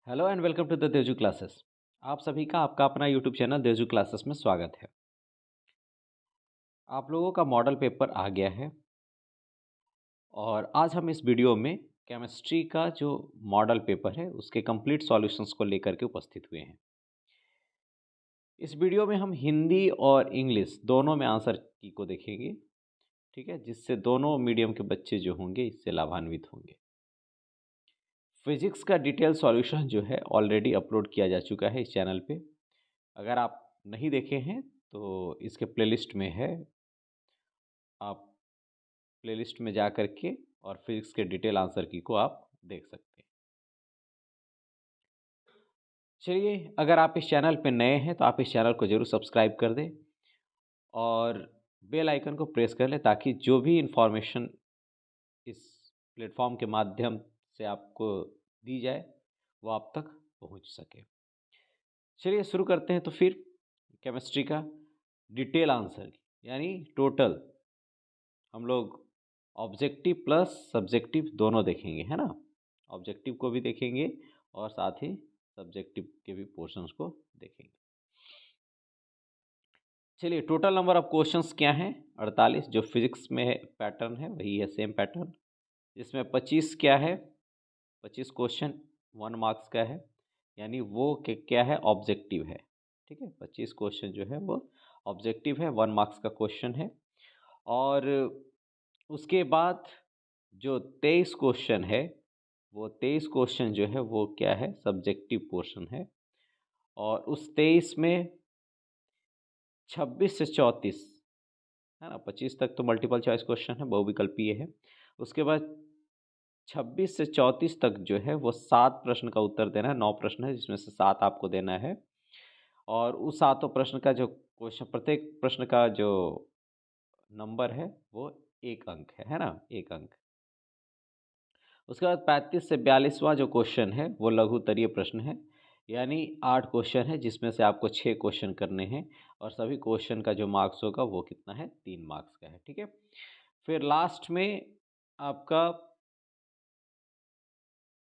Hello and welcome to the देजू classes. आप सभी का आपका अपना यूट्यूब चैनल देजू क्लासेस में स्वागत है। आप लोगों का मॉडल पेपर आ गया है और आज हम इस वीडियो में केमिस्ट्री का जो मॉडल पेपर है उसके कंप्लीट सॉल्यूशंस को लेकर के उपस्थित हुए हैं। इस वीडियो में हम हिंदी और इंग्लिश दोनों में आंसर की को देखेंगे, ठीक है, जिससे दोनों मीडियम के बच्चे जो होंगे इससे लाभान्वित होंगे। फिजिक्स का डिटेल सॉल्यूशन जो है ऑलरेडी अपलोड किया जा चुका है इस चैनल पे। अगर आप नहीं देखे हैं तो इसके प्लेलिस्ट में है, आप प्लेलिस्ट में जा कर के और फिजिक्स के डिटेल आंसर की को आप देख सकते हैं। चलिए, अगर आप इस चैनल पे नए हैं तो आप इस चैनल को ज़रूर सब्सक्राइब कर दें और बेल आइकन को प्रेस कर लें ताकि जो भी इन्फॉर्मेशन इस प्लेटफॉर्म के माध्यम से आपको दी जाए वो आप तक पहुंच सके। चलिए शुरू करते हैं। तो फिर केमिस्ट्री का डिटेल आंसर यानी टोटल हम लोग ऑब्जेक्टिव प्लस सब्जेक्टिव दोनों देखेंगे, है ना। ऑब्जेक्टिव को भी देखेंगे और साथ ही सब्जेक्टिव के भी पोर्शंस को देखेंगे। चलिए, टोटल नंबर ऑफ क्वेश्चंस क्या हैं? 48। जो फिजिक्स में है पैटर्न है वही है, सेम पैटर्न। जिसमें 25 क्या है? 25 क्वेश्चन 1 मार्क्स का है, यानी वो क्या है, ऑब्जेक्टिव है। ठीक है, 25 क्वेश्चन जो है वो ऑब्जेक्टिव है, 1 मार्क्स का क्वेश्चन है। और उसके बाद जो 23 क्वेश्चन है वो 23 क्वेश्चन जो है वो क्या है, सब्जेक्टिव पोर्शन है। और उस 23 में 26 से 34, है ना, 25 तक तो मल्टीपल चॉइस क्वेश्चन है, बहुविकल्पीय है। उसके बाद 26 से 34 तक जो है वो 7 प्रश्न का उत्तर देना है। 9 प्रश्न है जिसमें से 7 आपको देना है। और उस 7 प्रश्न का जो क्वेश्चन, प्रत्येक प्रश्न का जो नंबर है वो 1 अंक है ना, 1 अंक। उसके बाद 35 से 42वां जो क्वेश्चन है वो लघु उत्तरीय प्रश्न है, यानी 8 क्वेश्चन है जिसमें से आपको 6 क्वेश्चन करने हैं और सभी क्वेश्चन का जो मार्क्स होगा वो कितना है, 3 मार्क्स का है। ठीक है, फिर लास्ट में आपका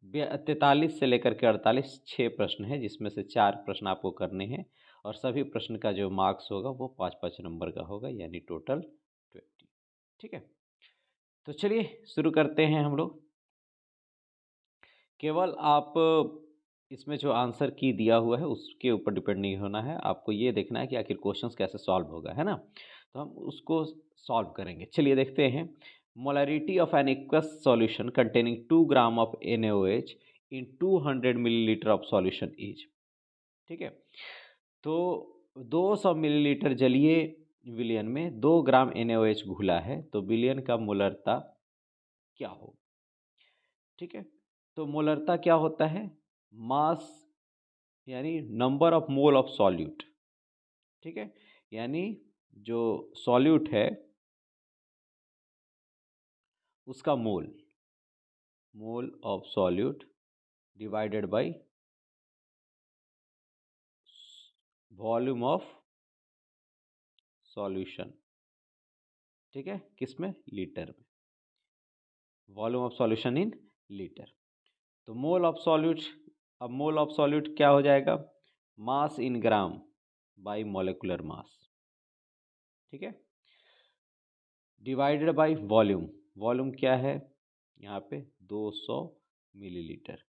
43 से लेकर के 48 6 प्रश्न है जिसमें से 4 प्रश्न आपको करने हैं और सभी प्रश्न का जो मार्क्स होगा वो 5-5 नंबर का होगा, यानी टोटल 20। ठीक है, तो चलिए शुरू करते हैं हम लोग। केवल आप इसमें जो आंसर की दिया हुआ है उसके ऊपर डिपेंड नहीं होना है, आपको ये देखना है कि आखिर क्वेश्चंस कैसे सॉल्व होगा, है ना। तो हम उसको सॉल्व करेंगे। चलिए देखते हैं। Molarity of an aqueous solution containing 2 gram of NaOH in 200 millilitre of solution is. ठीक है, तो 200 मिलीलीटर जलीय विलयन में 2 ग्राम NaOH घुला है, तो विलयन का मोलरता क्या हो। ठीक है, तो मोलरता क्या होता है, मास यानी number of mole of solute. ठीक है, यानी जो सॉल्यूट है उसका mole, mole of solute divided by volume of solution. ठीक है, किसमें, लीटर में, volume of solution in litre. तो मोल ऑफ सॉल्यूट, अब मोल ऑफ सॉल्यूट क्या हो जाएगा, मास इन ग्राम बाय मॉलिक्यूलर मास। ठीक है, डिवाइडेड बाय वॉल्यूम, वॉल्यूम क्या है यहाँ पे 200 मिलीलीटर।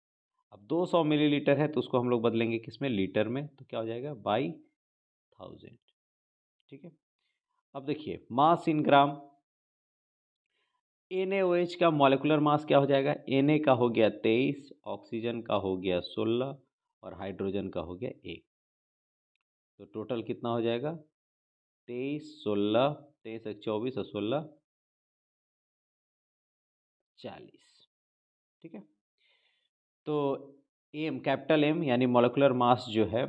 अब 200 मिलीलीटर है तो उसको हम लोग बदलेंगे किसमें, लीटर में, तो क्या हो जाएगा बाई 1000। ठीक है, अब देखिए मास इन ग्राम, NaOH का मॉलिक्यूलर मास क्या हो जाएगा, Na का हो गया 23, ऑक्सीजन का हो गया 16 और हाइड्रोजन का हो गया 1। तो टोटल कितना हो जाएगा, 23 16, 23 एक 24 और 16 40। ठीक है, तो एम, कैपिटल एम यानी मॉलिक्यूलर मास जो है,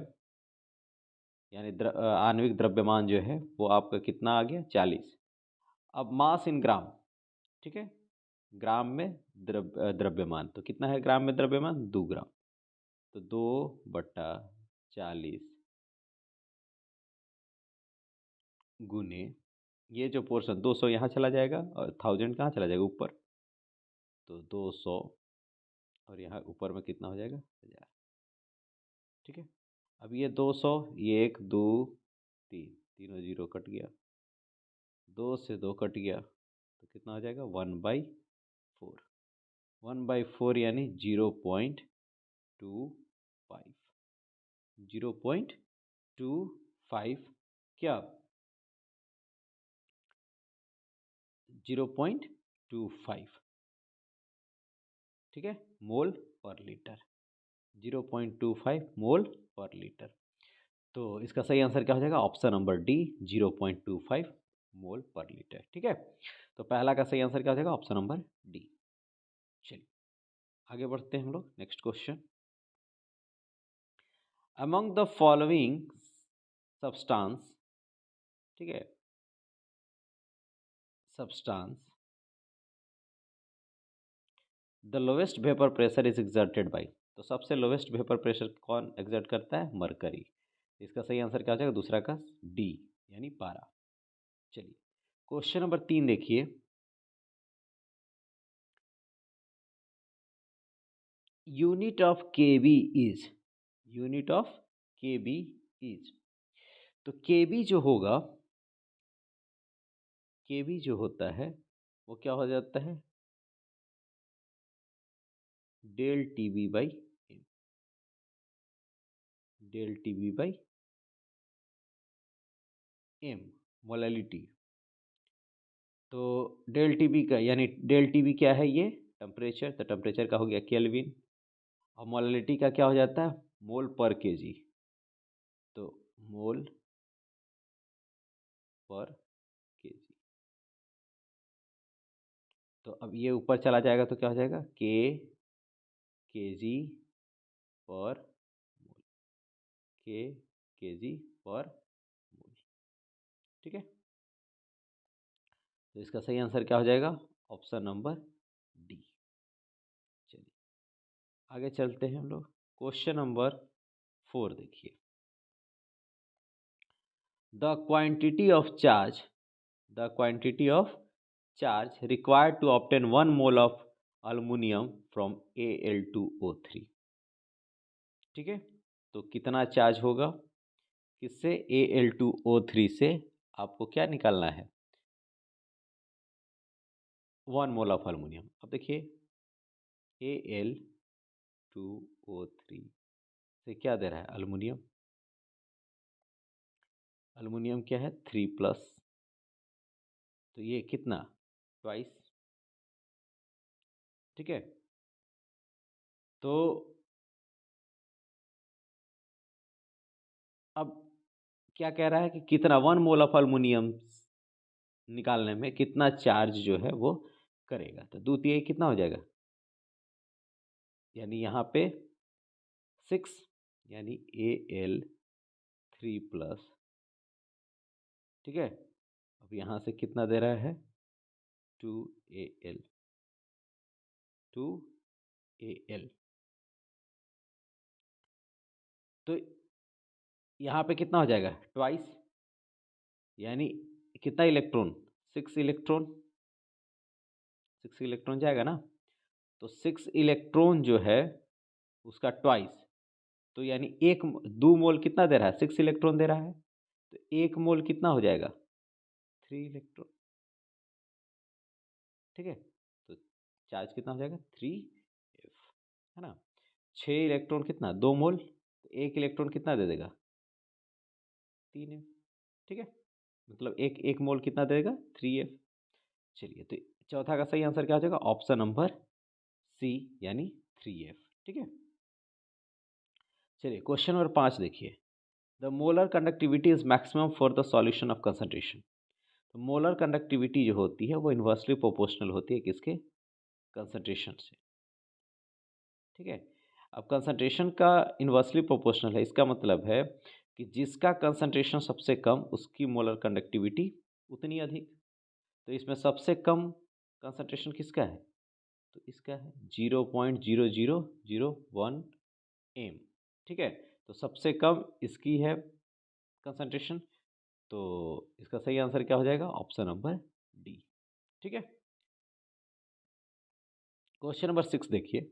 यानी आणविक द्रव्यमान जो है वो आपका कितना आ गया, 40। अब मास इन ग्राम, ठीक है, ग्राम में द्रव्यमान, तो कितना है ग्राम में द्रव्यमान, 2 ग्राम। तो 2/40 गुने ये जो पोर्शन 200 यहाँ चला जाएगा और 1000 कहाँ चला जाएगा, ऊपर। तो 200 और यहाँ ऊपर में कितना हो जाएगा, 1000। ठीक है। अब ये 200, ये 1 2 3, तीनों जीरो कट गया, 2 से 2 कट गया, तो कितना हो जाएगा 1/4। 1/4 यानी 0.25, 0.25 क्या 0.25, ठीक है, मोल पर लीटर, 0.25 मोल पर लीटर। तो इसका सही आंसर क्या हो जाएगा, ऑप्शन नंबर डी, 0.25 मोल पर लीटर। ठीक है, तो पहला का सही आंसर क्या हो जाएगा, ऑप्शन नंबर डी। चलिए आगे बढ़ते हैं हम लोग, next question. Among the following substance, ठीक है, substance the lowest vapour pressure is exerted by, तो सबसे लोवेस्ट वेपर प्रेशर कौन एक्सर्ट करता है, मरकरी। इसका सही आंसर क्या हो जाएगा, दूसरा का डी यानी 12। चलिए क्वेश्चन नंबर 3 देखिए, unit of KB is, unit of KB is, तो केबी जो होगा, केबी जो होता है वो क्या हो जाता है, del TB by M, del TB by M, molality. तो डेल टीबी का यानी डेल टीबी क्या है, ये टेम्परेचर, तो टेम्परेचर का हो गया केल्विन, और मोलैलिटी का क्या हो जाता है, मोल पर केजी, तो मोल पर केजी। तो अब ये ऊपर चला जाएगा तो क्या हो जाएगा, केजी पर मोल, केजी पर मोल। ठीक है, तो इसका सही आंसर क्या हो जाएगा, ऑप्शन नंबर डी। चलिए आगे चलते हैं हम लोग, क्वेश्चन नंबर 4 देखिए, the quantity of charge, the quantity of charge required to obtain 1 mole of aluminium from Al2O3। ठीक है, तो कितना चार्ज होगा, किससे, Al2O3 से आपको क्या निकालना है, 1 मोल ऑफ अल्युमिनियम। अब देखिए Al2O3 से क्या दे रहा है, अल्युमिनियम, अल्युमिनियम क्या है 3+, तो ये कितना, ट्वाइस। ठीक है, तो अब क्या कह रहा है कि कितना 1 मोल ऑफ अल्युमिनियम निकालने में कितना चार्ज जो है वो करेगा, तो द्वितीय कितना हो जाएगा, यानी यहाँ पे 6, यानी Al3+। ठीक है, अब यहाँ से कितना दे रहा है, 2Al, 2Al, तो यहाँ पे कितना हो जाएगा, ट्वाइस, यानी कितना इलेक्ट्रॉन, 6 इलेक्ट्रॉन, 6 इलेक्ट्रॉन जाएगा ना, तो 6 इलेक्ट्रॉन जो है उसका ट्वाइस, तो यानी 2 मोल कितना दे रहा है, 6 इलेक्ट्रॉन दे रहा है, तो 1 मोल कितना हो जाएगा, 3 इलेक्ट्रॉन। ठीक है, तो चार्ज कितना हो जाएगा, 3F, है ना। 6 इलेक्ट्रॉन कितना, 2 मोल, तो 1 इलेक्ट्रॉन कितना दे देगा, 3F। ठीक है, मतलब एक मोल कितना देगा, 3F। चलिए तो चौथा का सही आंसर क्या हो जाएगा, ऑप्शन नंबर सी यानी 3F। ठीक है, चलिए क्वेश्चन नंबर 5 देखिए, the molar conductivity is maximum for the solution of concentration. तो मोलर कंडक्टिविटी जो होती है वो इन्वर्सली प्रोपोर्शनल होती है किसके, कंसंट्रेशन से। ठीक है, अब कंसंट्रेशन का इन्वर्सली प्रोपोर्शनल है, इसका मतलब है कि जिसका कंसंट्रेशन सबसे कम उसकी मोलर कंडक्टिविटी उतनी अधिक। तो इसमें सबसे कम कंसंट्रेशन किसका है, तो इसका है 0.0001 एम। ठीक है, तो सबसे कम इसकी है कंसंट्रेशन, तो इसका सही आंसर क्या हो जाएगा, ऑप्शन नंबर डी। ठीक है, क्वेश्चन नंबर 6 देखिए,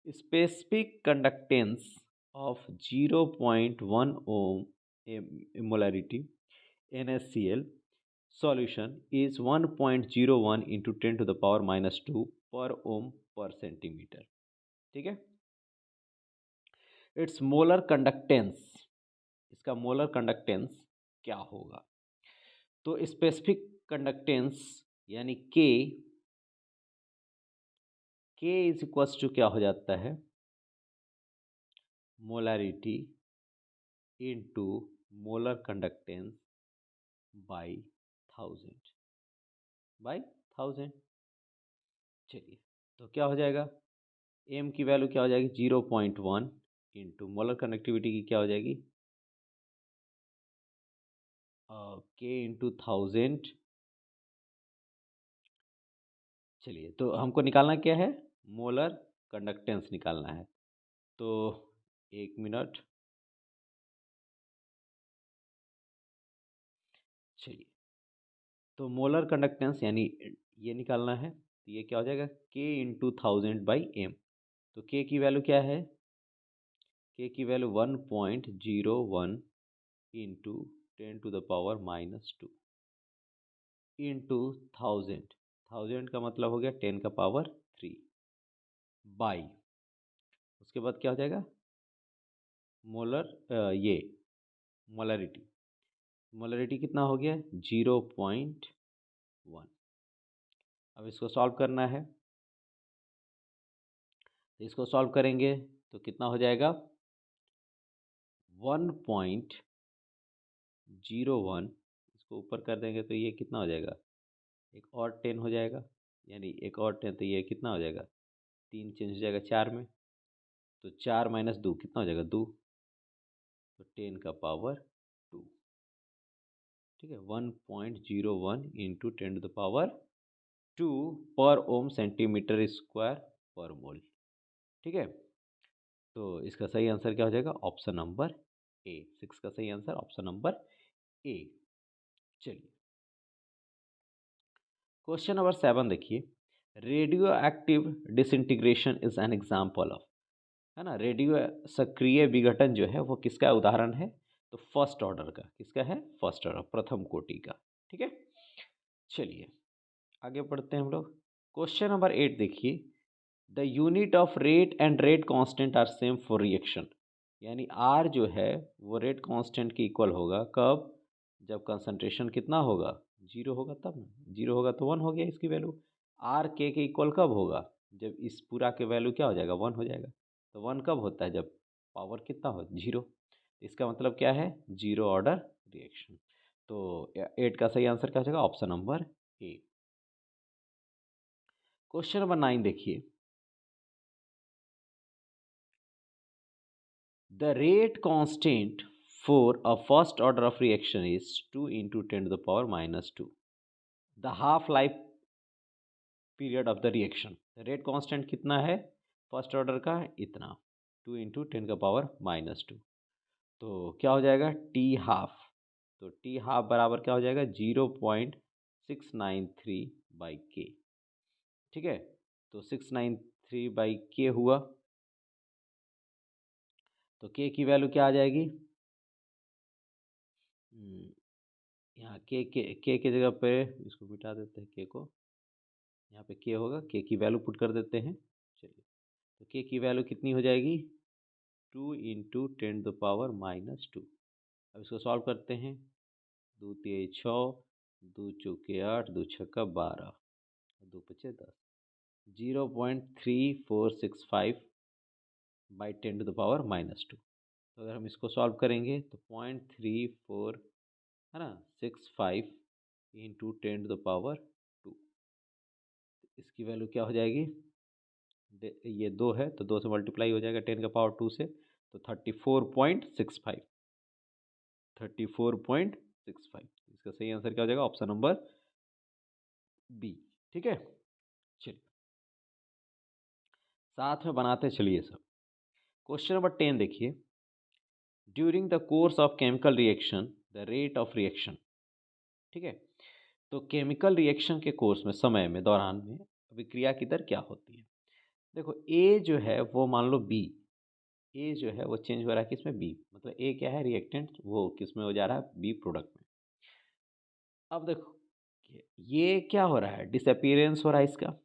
specific conductance of 0.1 ohm molarity NaCl solution is 1.01 into 10 to the power minus 2 per ohm per centimeter. ठीक है, इट्स मोलर कंडक्टेंस, इसका मोलर कंडक्टेंस क्या होगा? तो स्पेसिफिक कंडक्टेंस यानी के इज इक्वल्स टू क्या हो जाता है? Molarity into molar conductance by 1000। चलिए, तो क्या हो जाएगा? एम की वैल्यू क्या हो जाएगी? 0.1 इंटू मोलर कंडक्टिविटी की क्या हो जाएगी? के इंटू 1000। चलिए, तो हमको निकालना क्या है? मोलर कंडक्टेंस निकालना है। तो 1 मिनट। चलिए, तो मोलर कंडक्टेंस यानी ये निकालना है, तो ये क्या हो जाएगा? के इंटू 1000/m। तो के की वैल्यू क्या है? के की वैल्यू 1.01 इंटू 10⁻⁻² इंटू 1000 का मतलब हो गया 10⁻³ बाई, उसके बाद क्या हो जाएगा? ये मोलरिटी कितना हो गया? 0.1। अब इसको सॉल्व करना है, तो इसको सॉल्व करेंगे तो कितना हो जाएगा? 1.01, इसको ऊपर कर देंगे तो ये कितना हो जाएगा? एक और 10 हो जाएगा, यानी एक और 10, तो ये कितना हो जाएगा? 3 चेंज हो जाएगा 4 में, तो 4 माइनस 2 कितना हो जाएगा? 2, तो 10⁻²। ठीक है, 1.01 इंटू 10⁻² पर ओम सेंटीमीटर स्क्वायर पर मोल। ठीक है, तो इसका सही आंसर क्या हो जाएगा? Option number A. 6 का सही आंसर ऑप्शन नंबर ए। चलिए, क्वेश्चन नंबर 7 देखिए। Radio active disintegration is an example of, है ना, रेडियो सक्रिय विघटन जो है वो किसका उदाहरण है? तो फर्स्ट ऑर्डर का। किसका है? फर्स्ट ऑर्डर, प्रथम कोटि का। ठीक है, चलिए आगे बढ़ते हैं हम लोग। क्वेश्चन नंबर 8 देखिए। The unit of rate and rate constant are same for reaction, यानी आर जो है वो रेट कांस्टेंट के इक्वल होगा। कब? जब कंसंट्रेशन कितना होगा? 0 होगा तब ना। 0 होगा तो 1 हो गया इसकी वैल्यू। आर के इक्वल कब होगा? जब इस पूरा के वैल्यू क्या हो जाएगा? 1 हो जाएगा। तो 1 कब होता है? जब पावर कितना हो? 0। इसका मतलब क्या है? 0 ऑर्डर रिएक्शन। तो 8 का सही आंसर क्या हो जाएगा? Option number A. Question number 9 देखिए। The rate constant for a first order of reaction is 2 into 10⁻². The half life period of the reaction, the rate constant कितना है फर्स्ट ऑर्डर का? इतना, 2 into 10⁻²। तो क्या हो जाएगा? T half. तो टी हाफ बराबर क्या हो जाएगा? 0.693/k। ठीक है, तो 693/k हुआ, तो k की वैल्यू क्या आ जाएगी? यहाँ के जगह पे इसको मिटा देते हैं, के को। यहाँ पे के होगा, के की वैल्यू पुट कर देते हैं। चलिए, तो के की वैल्यू कितनी हो जाएगी? 2 इंटू 10⁻²। अब इसको सॉल्व करते हैं। 2 तिया 6, 2 चौके 8, 2 छक्का 12, 2 पचे 10। 0.3465/10⁻²। तो अगर हम इसको सॉल्व करेंगे तो 0.34, है ना, 65 इंटू 10⁻²। इसकी वैल्यू क्या हो जाएगी? ये 2 है तो 2 से मल्टीप्लाई हो जाएगा 10⁻² से, तो 34.65। 34.65, इसका सही आंसर क्या हो जाएगा? Option number B. ठीक है, चलिए साथ में बनाते चलिए सब। क्वेश्चन नंबर 10 देखिए। During the course of chemical reaction the rate of reaction. ठीक है, तो केमिकल रिएक्शन के कोर्स में, समय में, दौरान में अभिक्रिया की दर क्या होती है? देखो, ए जो है वो मान लो बी, ए जो है वो चेंज हो रहा है किसमें, बी, मतलब ए क्या है रिएक्टेंट, वो किसमें हो जा रहा है, बी प्रोडक्ट में। अब देखो ये क्या हो रहा है, डिसअपियरेंस हो रहा है इसका,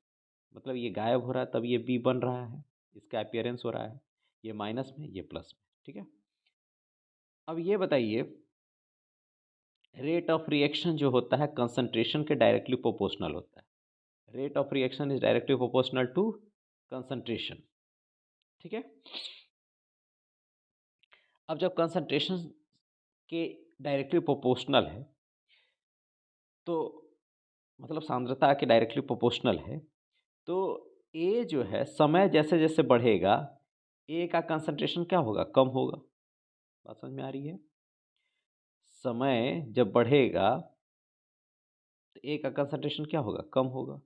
मतलब ये गायब हो रहा है तब ये बी बन रहा है, इसका अपीयरेंस हो रहा है, ये माइनस में ये प्लस में, ठीक है। अब ये बताइए रेट ऑफ रिएक्शन जो होता है कंसंट्रेशन के डायरेक्टली प्रोपोर्शनल होता है, rate of reaction is directly proportional to concentration, ठीक है। अब जब कंसंट्रेशन के डायरेक्टली प्रोपोर्शनल है तो मतलब सांद्रता के डायरेक्टली प्रोपोर्शनल है, तो ए जो है समय जैसे जैसे बढ़ेगा ए का कंसंट्रेशन क्या होगा, कम होगा। बात समझ में आ रही है, समय जब बढ़ेगा तो ए का कंसंट्रेशन क्या होगा, कम होगा,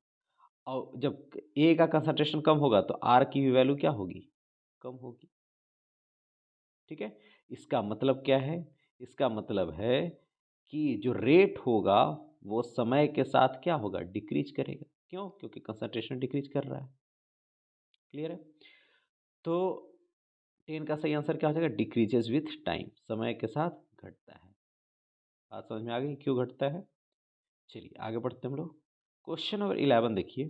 और जब ए का कंसंट्रेशन कम होगा तो आर की भी वैल्यू क्या होगी, कम होगी, ठीक है। इसका मतलब क्या है, इसका मतलब है कि जो रेट होगा वो समय के साथ क्या होगा, डिक्रीज करेगा, क्यों, क्योंकि कंसंट्रेशन डिक्रीज कर रहा है, क्लियर है। तो 10 का सही आंसर क्या हो जाएगा, डिक्रीजेज विथ टाइम, समय के साथ घटता है। बात समझ में आ गई क्यों घटता है। चलिए आगे बढ़ते हम लोग, क्वेश्चन नंबर 11 देखिए,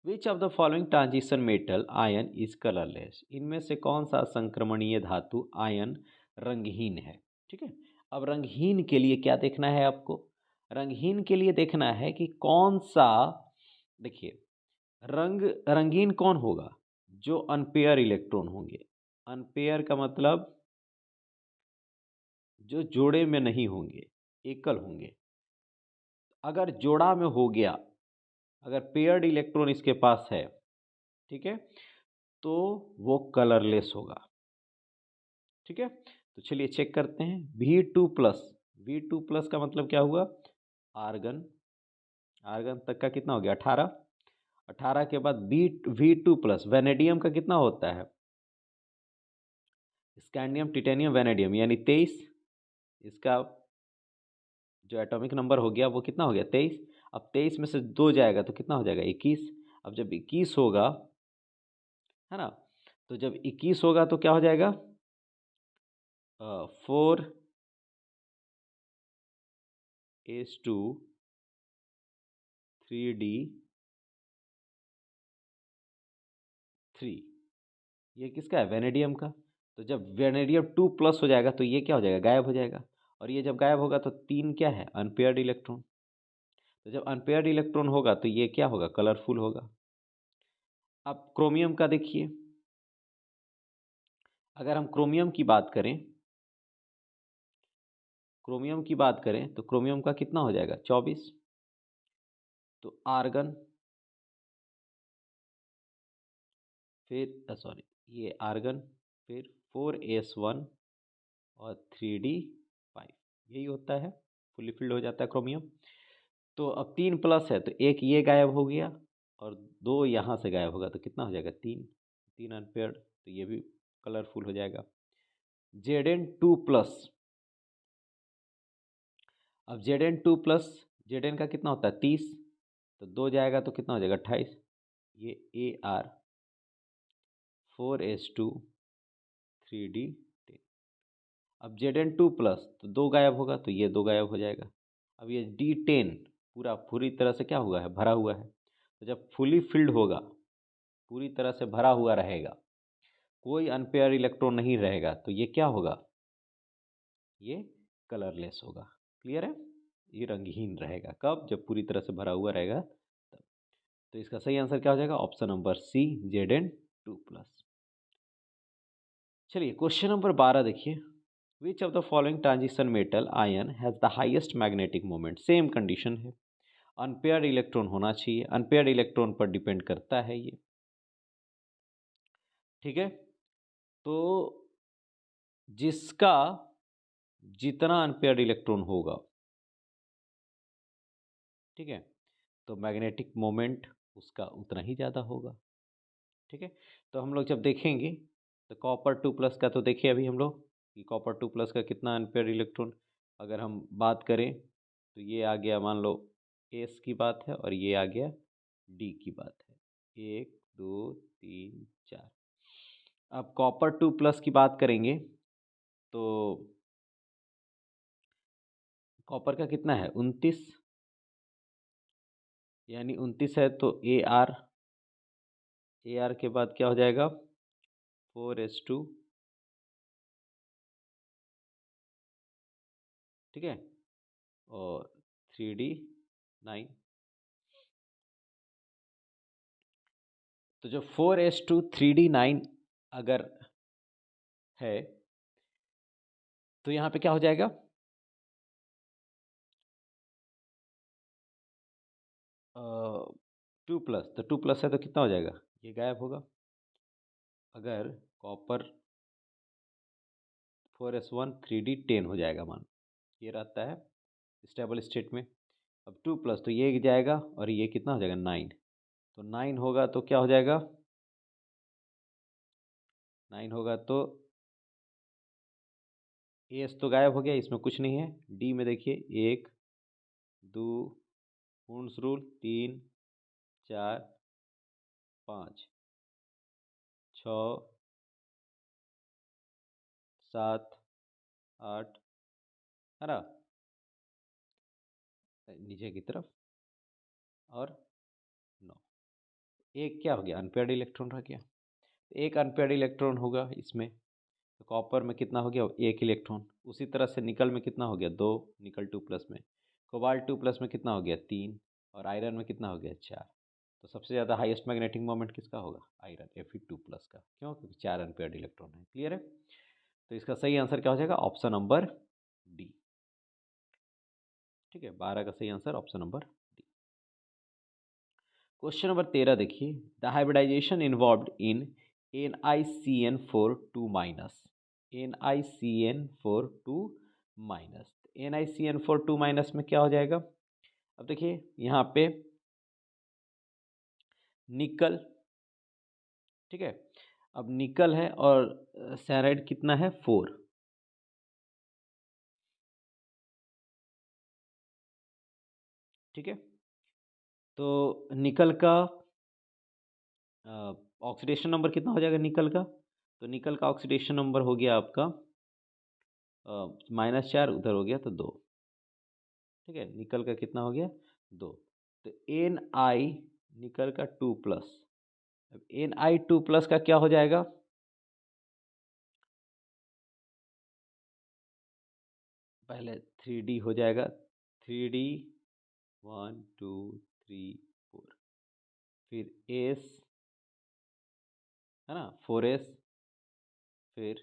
which of the following transition metal ion is colourless, इनमें से कौन सा संक्रमणीय धातु आयन रंगहीन है, ठीक है। अब रंगहीन के लिए क्या देखना है आपको, रंगहीन के लिए देखना है कि कौन सा, देखिए रंगीन कौन होगा, जो अनपेयर इलेक्ट्रॉन होंगे, अनपेयर का मतलब जो जोड़े में नहीं होंगे, एकल होंगे। अगर जोड़ा में हो गया, अगर पेयर्ड इलेक्ट्रॉन इसके पास है, ठीक है, तो वो कलरलेस होगा, ठीक है। तो चलिए चेक करते हैं, V2+, V2+ का मतलब क्या हुआ, आर्गन, आर्गन तक का कितना हो गया 18, 18 के बाद V2+, वेनेडियम का कितना होता है, स्कैंडियम टिटेनियम वेनेडियम यानी 23, इसका जो एटॉमिक नंबर हो गया वो कितना हो गया 23, अब 23 में से 2 जाएगा तो कितना हो जाएगा 21, अब जब 21 होगा, है ना, तो जब 21 होगा तो क्या हो जाएगा 4s2 3d3, ये किसका है, वेनेडियम का। तो जब वेनेडियम 2+ हो जाएगा तो ये क्या हो जाएगा, गायब हो जाएगा, और ये जब गायब होगा तो 3 क्या है, अनपेयर्ड इलेक्ट्रॉन। तो जब अनपेयर्ड इलेक्ट्रॉन होगा तो ये क्या होगा, कलरफुल होगा। अब क्रोमियम का देखिए, अगर हम क्रोमियम की बात करें, क्रोमियम की बात करें तो क्रोमियम का कितना हो जाएगा 24, तो आर्गन, फिर सॉरी ये आर्गन, फिर 4s1 और 3d5, यही होता है, फुली फिल्ड हो जाता है क्रोमियम। तो अब 3+ है तो एक ये गायब हो गया और 2 यहाँ से गायब होगा तो कितना हो जाएगा 3, 3 अनपेयर्ड, तो ये भी कलरफुल हो जाएगा। Zn2+, अब Zn2+, Zn का कितना होता है 30, तो 2 जाएगा तो कितना हो जाएगा 28, ये Ar 4s2 3d10। अब Zn2+ तो 2 गायब होगा तो ये 2 गायब हो जाएगा। अब ये D10 पूरी तरह से क्या हुआ है, भरा हुआ है, तो जब फुली फिल्ड होगा, पूरी तरह से भरा हुआ रहेगा, कोई अनपेयर इलेक्ट्रॉन नहीं रहेगा, तो ये क्या होगा, ये कलरलेस होगा, क्लियर है, ये रंगहीन रहेगा, कब, जब पूरी तरह से भरा हुआ रहेगा तब। तो इसका सही आंसर क्या हो जाएगा, ऑप्शन नंबर सी, Zn2+। चलिए क्वेश्चन नंबर 12 देखिए, which of the following transition metal ion has the highest magnetic moment, same condition है, अनपेयर्ड इलेक्ट्रॉन होना चाहिए, अनपेयर्ड इलेक्ट्रॉन पर डिपेंड करता है ये, ठीक है। तो जिसका जितना अनपेयर्ड इलेक्ट्रॉन होगा, ठीक है, तो मैग्नेटिक मोमेंट उसका उतना ही ज़्यादा होगा, ठीक है। तो हम लोग जब देखेंगे तो Cu2+ का तो देखिए अभी हम लोग कि Cu2+ का कितना अनपेयर्ड इलेक्ट्रॉन, अगर हम बात करें तो ये आ गया, मान लो एस की बात है और ये आ गया डी की बात है, 1 2 3 4, अब कॉपर 2+ की बात करेंगे तो कॉपर का कितना है 29, यानी 29 है तो ए आर के बाद क्या हो जाएगा 4s2, ठीक है, और 3d9। तो जो 4s2 3d9 अगर है तो यहाँ पे क्या हो जाएगा 2+, तो 2+ है तो कितना हो जाएगा, ये गायब होगा। अगर कॉपर 4s1 3d10 हो जाएगा मान, ये रहता है स्टेबल स्टेट में। अब 2+, तो ये जाएगा और ये कितना हो जाएगा 9, तो 9 होगा तो क्या हो जाएगा 9 होगा तो एस तो गायब हो गया, इसमें कुछ नहीं है। डी में देखिए 1 2 पूर्ण रूल 3 4 5 6 7 8 है ना, नीचे की तरफ, और 9। एक क्या हो गया अनपेयर्ड इलेक्ट्रॉन रह गया, एक अनपेयर्ड इलेक्ट्रॉन होगा इसमें। तो कॉपर में कितना हो गया 1 इलेक्ट्रॉन। उसी तरह से निकल में कितना हो गया 2, निकल 2+ में। कोबाल्ट 2+ में कितना हो गया 3, और आयरन में कितना हो गया 4। तो सबसे ज़्यादा हाईएस्ट मैग्नेटिक मोमेंट किसका होगा आयरन Fe2+ का, क्यों, क्योंकि 4 अनपेयर्ड इलेक्ट्रॉन है। क्लियर है, तो इसका सही आंसर क्या हो जाएगा ऑप्शन नंबर डी। ठीक है, 12 का सही answer option number D. Question number 13 देखिए, the hybridisation involved in NiCN4 2-, NiCN4 2-, NiCN4 2- में क्या हो जाएगा। अब देखिए यहाँ पे निकल, ठीक है, अब निकल है और सैराइड कितना है 4, ठीक है। तो निकल का ऑक्सीडेशन नंबर कितना हो जाएगा निकल का, तो निकल का ऑक्सीडेशन नंबर हो गया आपका -4, उधर हो गया तो 2, ठीक है। निकल का कितना हो गया 2, तो Ni निकल का 2+। अब Ni 2+ का क्या हो जाएगा, पहले 3D हो जाएगा, 3D 1 2 3 4, फिर S है ना 4s, फिर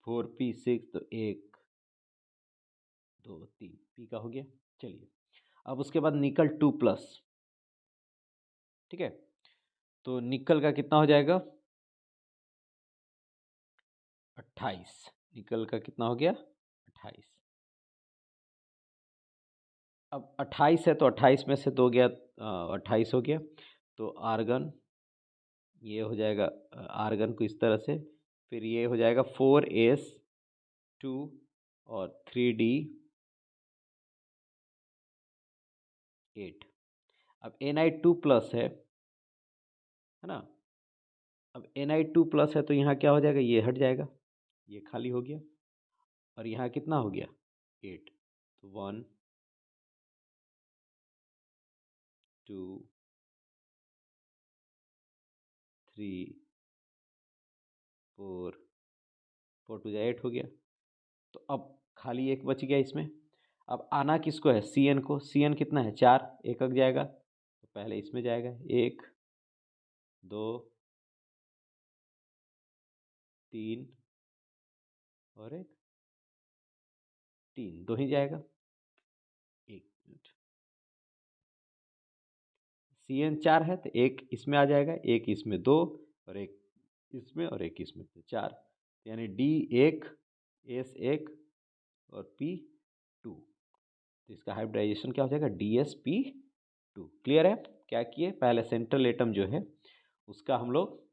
4p6, तो 1 2 3 पी का हो गया। चलिए अब उसके बाद निकल 2+, ठीक है, तो निकल का कितना हो जाएगा 28, निकल का कितना हो गया 28। अब 28 है तो 28 में से 2 गया, 28 हो गया, तो आर्गन ये हो जाएगा, आर्गन को इस तरह से, फिर ये हो जाएगा 4s2 और 3d8। अब Ni 2+ है ना, अब Ni 2+ है तो यहाँ क्या हो जाएगा, ये हट जाएगा, ये खाली हो गया, और यहाँ कितना हो गया 8, तो 1 2 3 4, 4 2 8 हो गया, तो अब खाली एक बच गया इसमें। अब आना किसको है Cn को, Cn कितना है 4, एक अग जाएगा, तो पहले इसमें जाएगा 1 2 3 और 1 3, 2 ही जाएगा, 1 मिनट। Cn 4 है तो एक इसमें आ जाएगा, एक इसमें 2 और एक इसमें और एक इसमें, तो 4, यानी D1 S1 और P2, तो इसका हाइब्रिडाइजेशन क्या हो जाएगा DsP2। क्लियर है, क्या किए पहले सेंट्रल एटम जो है उसका हम लोग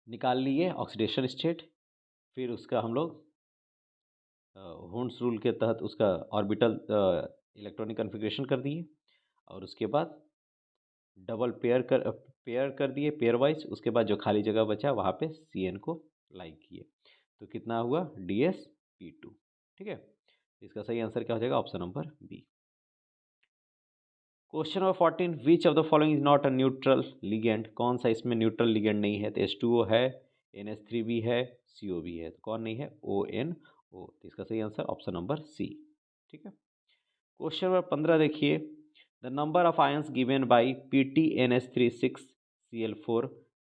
निकाल लिए ऑक्सीडेशन स्टेट, फिर उसका हम लोग हुंड्स रूल के तहत उसका ऑर्बिटल इलेक्ट्रॉनिक कन्फिग्रेशन कर दिए, और उसके बाद डबल पेयर कर दिए पेयर वाइज। उसके बाद जो खाली जगह बचा वहाँ पे Cn को लाई किए, तो कितना हुआ DsP2। ठीक है, इसका सही आंसर क्या हो जाएगा? Option number B. Question number 14, which of the following is not a neutral ligand? कौन सा इसमें न्यूट्रल लिगेंड नहीं है? तो H2O है, NH3 भी है, CO भी है, तो कौन नहीं है? ONO। तो इसका सही आंसर ऑप्शन नंबर सी। ठीक है, क्वेश्चन नंबर 15 देखिए, the number of ions given by PtNH3 6Cl4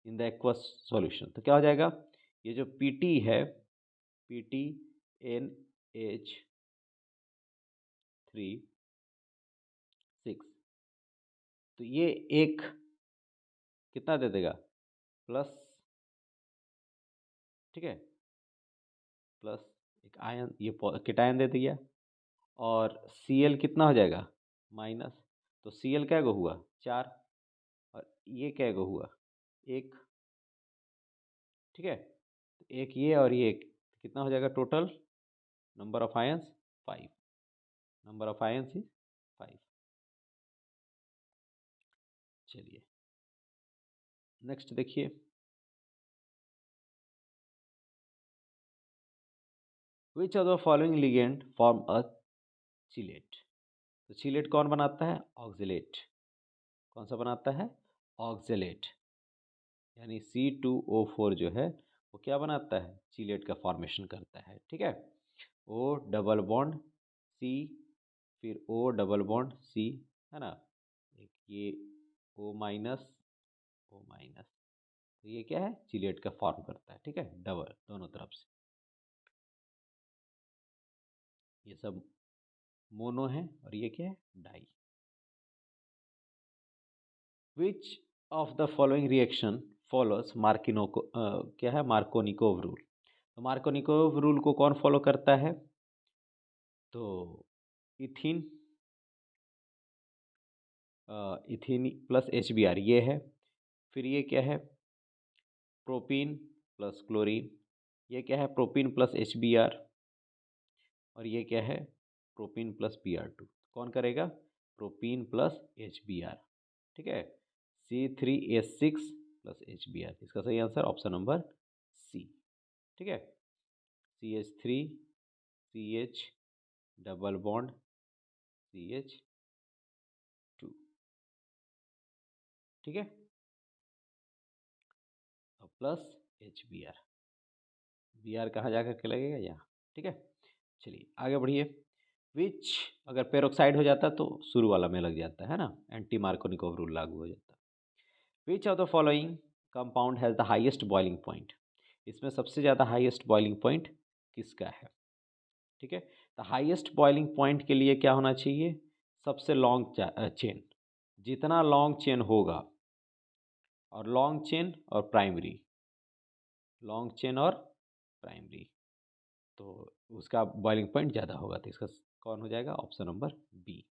in the aqueous solution. तो क्या हो जाएगा? ये जो Pt है, PtNH3 6, तो ये एक कितना दे देगा? प्लस, ठीक है, प्लस एक आयन, ये केटायन दे दिया, और Cl कितना हो जाएगा? माइनस। तो Cl क्या गो हुआ? 4, और ये क्या गो हुआ? 1। ठीक है, तो एक ये और ये एक, कितना हो जाएगा total? Number of ions 5। Number of ions is 5। चलिए नेक्स्ट देखिए, which of the following ligand form a chelate? तो चिलेट कौन बनाता है? ऑक्जेलेट। कौन सा बनाता है? ऑक्जेलेट। यानी C2O4 जो है वो क्या बनाता है? चिलेट का फॉर्मेशन करता है। ठीक है, O डबल बॉन्ड C, फिर O डबल बॉन्ड C, है ना, एक ये O माइनस, O माइनस, तो ये क्या है? चिलेट का फॉर्म करता है। ठीक है, डबल दोनों तरफ से, ये सब मोनो है, और ये क्या है? डाई। Which of the following reaction follows क्या है? Markovnikov rule. तो मार्कोनिकोव रूल को कौन फॉलो करता है? तो इथिन, इथिन प्लस HBr ये है, फिर ये क्या है? प्रोपीन प्लस क्लोरीन, ये क्या है? प्रोपीन प्लस HBr, और ये क्या है? Propene plus Br2। कौन करेगा? Propene plus HBr। ठीक है, C3H6 प्लस HBr। इसका सही आंसर ऑप्शन नंबर सी। ठीक है, CH3 CH double bond CH2। ठीक है, और प्लस HBr, Br कहाँ जाकर के लगेगा? यहाँ। ठीक है, चलिए आगे बढ़िए। विच, अगर पेरोक्साइड हो जाता तो शुरू वाला में लग जाता है ना, एंटी मार्कोनिकोव रूल लागू हो जाता। विच of the following compound has the highest boiling point? इसमें सबसे ज़्यादा हाईएस्ट बॉइलिंग पॉइंट किसका है? ठीक है, तो हाईएस्ट बॉइलिंग पॉइंट के लिए क्या होना चाहिए? सबसे लॉन्ग चेन। जितना लॉन्ग चेन होगा, और लॉन्ग चेन और प्राइमरी, लॉन्ग चेन और प्राइमरी, तो उसका बॉइलिंग पॉइंट ज़्यादा होगा। तो इसका कौन हो जाएगा? Option number B.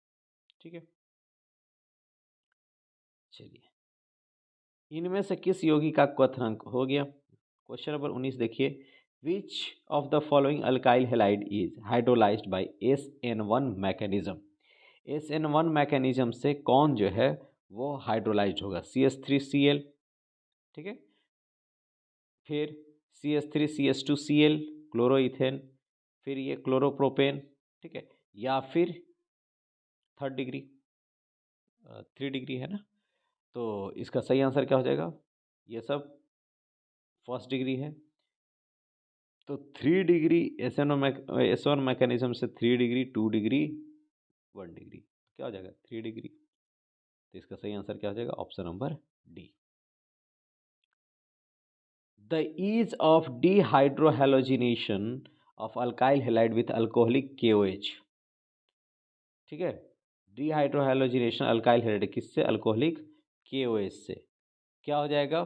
ठीक है, चलिए इनमें से किस यौगिक का क्वथनांक हो गया? क्वेश्चन नंबर 19 देखिए, which of the following alkyl halide is hydrolysed bye SN1 mechanism? SN1 mechanism से कौन जो है वो हाइड्रोलाइज्ड होगा? CH3Cl, ठीक है, फिर CH3CH2Cl क्लोरोइथेन, फिर ये क्लोरोप्रोपेन, ठीक है, या फिर थर्ड डिग्री, 3 डिग्री है ना, तो इसका सही आंसर क्या हो जाएगा? ये सब फर्स्ट डिग्री है, तो 3 डिग्री S1 मैकेनिज्म से 3 डिग्री, 2 डिग्री, 1 डिग्री, क्या हो जाएगा? 3 डिग्री। तो इसका सही आंसर क्या हो जाएगा? Option number D. The ease of dehydrohalogenation of alkyl halide with alcoholic KOH। ठीक है, डिहाइड्रोहेलोजिनेशन अल्काइल हैलाइड किससे? अल्कोहलिक KOH से। क्या हो जाएगा?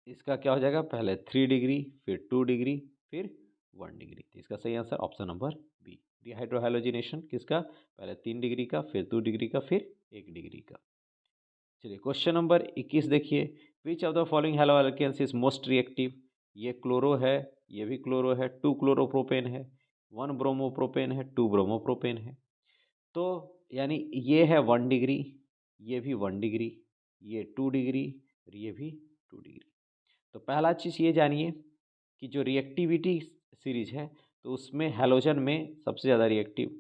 इसका क्या हो जाएगा? पहले 3 डिग्री, फिर 2 डिग्री, फिर 1 डिग्री। तो इसका सही answer option number B. Dehydrohalogenation किसका? पहले 3 डिग्री का, फिर 2 डिग्री का, फिर 1 डिग्री का। चलिए क्वेश्चन नंबर 21 देखिए, which of the following haloalkanes is most reactive? ये क्लोरो है, ये भी क्लोरो है, 2 क्लोरोप्रोपेन है, 1 ब्रोमोप्रोपेन है, 2 ब्रोमोप्रोपेन है। तो यानी ये है 1 डिग्री, ये भी 1 डिग्री, ये 2 डिग्री और ये भी 2 डिग्री। तो पहला चीज़ ये जानिए कि जो रिएक्टिविटी सीरीज है तो उसमें हैलोजन में सबसे ज़्यादा रिएक्टिव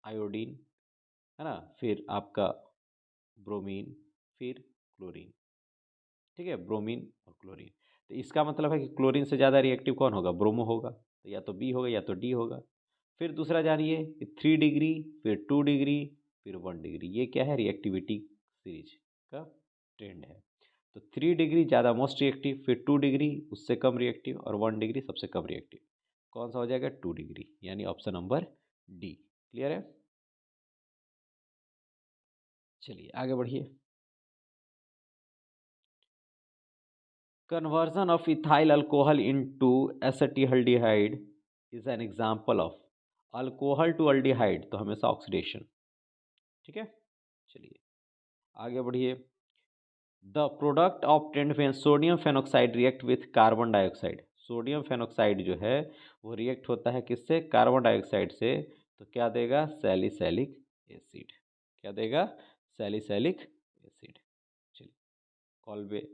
आयोडीन है ना, फिर आपका ब्रोमीन, फिर क्लोरीन। ठीक है, ब्रोमीन और क्लोरीन। तो इसका मतलब है कि क्लोरीन से ज़्यादा रिएक्टिव कौन होगा? ब्रोमो होगा। तो या तो बी होगा या तो डी होगा। फिर दूसरा जानिए कि 3 डिग्री, फिर 2 डिग्री, फिर 1 डिग्री। ये क्या है? रिएक्टिविटी सीरीज का ट्रेंड है। तो 3 डिग्री ज़्यादा मोस्ट रिएक्टिव, फिर 2 डिग्री उससे कम रिएक्टिव और 1 डिग्री सबसे कम रिएक्टिव। कौन सा हो जाएगा? 2 डिग्री, यानी ऑप्शन नंबर डी। क्लियर है? चलिए आगे बढ़िए। Conversion of ethyl alcohol into acetaldehyde is an example of alcohol to aldehyde, तो हमेशा ऑक्सीडेशन। ठीक है, चलिए आगे बढ़िए। The product obtained when sodium phenoxide react with carbon dioxide. Sodium phenoxide जो है वो रिएक्ट होता है किससे? कार्बन डाइऑक्साइड से। तो क्या देगा? Salicylic acid. क्या देगा? Salicylic acid. चलिए कॉलवे।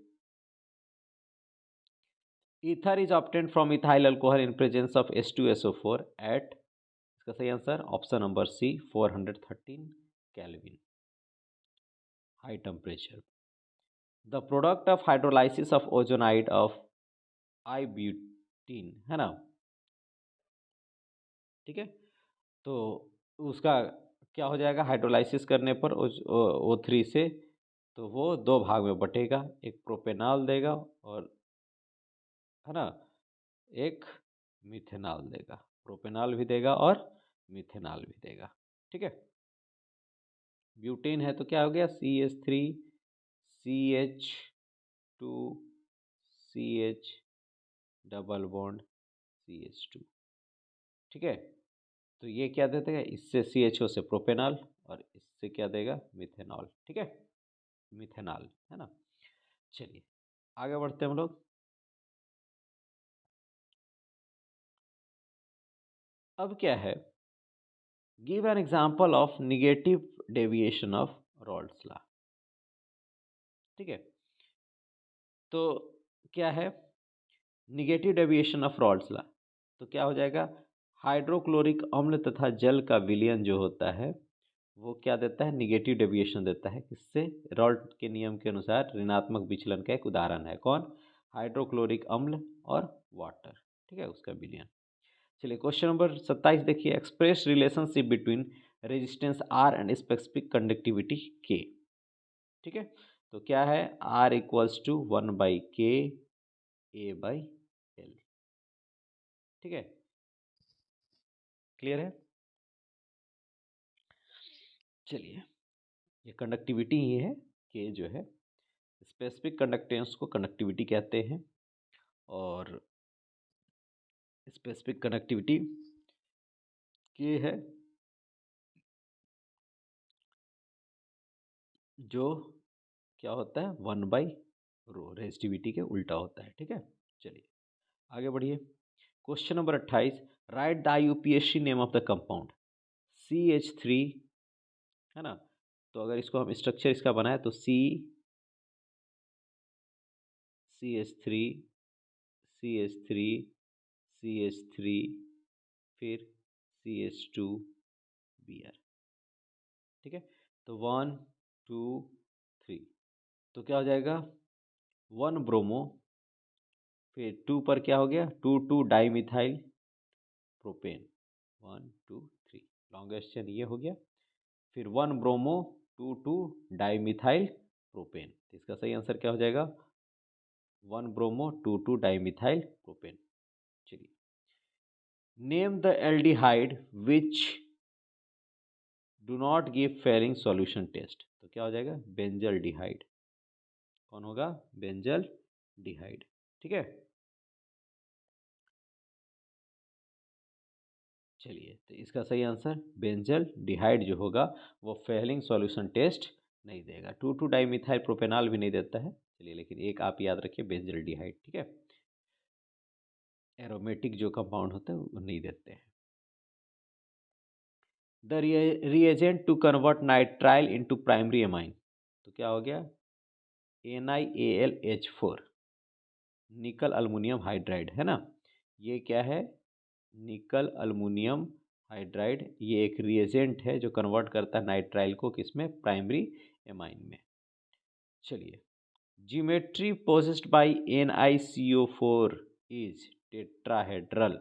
Ether is obtained from ethyl alcohol in presence of H2SO4 at, इसका सही answer option number C, 413 kelvin, high temperature. The product of hydrolysis of ozonide of I butene, है ना। ठीक है, तो उसका क्या हो जाएगा? हाइड्रोलाइसिस करने पर O3 से तो वो दो भाग में बटेगा, एक प्रोपेनॉल देगा और, है ना, एक मिथेनॉल देगा। प्रोपेनॉल भी देगा और मिथेनॉल भी देगा। ठीक है, ब्यूटेन है तो क्या हो गया? CH3 CH2 CH double bond CH2। ठीक है, तो ये क्या देते हैं? इससे CHO से प्रोपेनॉल और इससे क्या देगा? मिथेनॉल। ठीक है, मिथेनॉल, है ना। चलिए आगे बढ़ते हैं हम लोग। अब क्या है? Give an example of negative deviation of Rawls law. ठीक है, तो क्या है negative deviation of Rawls law? तो क्या हो जाएगा? हाइड्रोक्लोरिक अम्ल तथा जल का विलयन जो होता है वो क्या देता है? निगेटिव डेविएशन देता है। किससे? रॉल्ट के नियम के अनुसार ऋणात्मक विचलन का एक उदाहरण है कौन? हाइड्रोक्लोरिक अम्ल और वाटर। ठीक है, उसका विलयन। चलिए क्वेश्चन नंबर 27 देखिए। Express relationship between resistance R and specific conductivity K. ठीक है, तो क्या है? R equals to 1/K A/L। ठीक है, क्लियर है? चलिए, ये कंडक्टिविटी ही है। के जो है स्पेसिफिक कंडक्टेंस को कंडक्टिविटी कहते हैं और स्पेसिफिक कंडक्टिविटी के है जो क्या होता है? 1/ρ, रेजिस्टिविटी के उल्टा होता है। ठीक है, चलिए आगे बढ़िए। Question number 28। Right the IUPAC name of the compound. CH3, है ना। तो अगर इसको हम स्ट्रक्चर इसका बनाए तो CH3 CH3 CH3 फिर CH2Br। ठीक है, तो 1 2 3, तो क्या हो जाएगा? 1 ब्रोमो, फिर 2 पर क्या हो गया? 2 डाईमिथाइल प्रोपेन। 1 2 3, लॉन्गेस्ट चेन ये हो गया। फिर 1 ब्रोमो 2 डाईमिथाइल प्रोपेन। तो इसका सही आंसर क्या हो जाएगा? 1 ब्रोमो 2 डाईमिथाइल प्रोपेन। चलिए, name the aldehyde which do not give Fehling solution test. तो क्या हो जाएगा? Benzaldehyde. कौन होगा? Benzaldehyde. ठीक है, चलिए तो इसका सही आंसर बेंजल डिहाइड जो होगा वो फेलिंग सॉल्यूशन टेस्ट नहीं देगा। 2 डाईमिथाइल प्रोपेनॉल भी नहीं देता है। चलिए, लेकिन एक आप याद रखिए, बेंजल डिहाइड। ठीक है, एरोमेटिक जो कंपाउंड होते हैं वो नहीं देते हैं। The reagent to convert nitrile into primary amine, तो क्या हो गया, NiAlH4, निकल अल्युमिनियम हाइड्राइड, है ना। ये क्या है, निकल अल्युमिनियम हाइड्राइड, ये एक रिएजेंट है जो कन्वर्ट करता है नाइट्राइल को किसमें, प्राइमरी एमाइन में। चलिए, geometry possessed by NiCO4 is tetrahedral,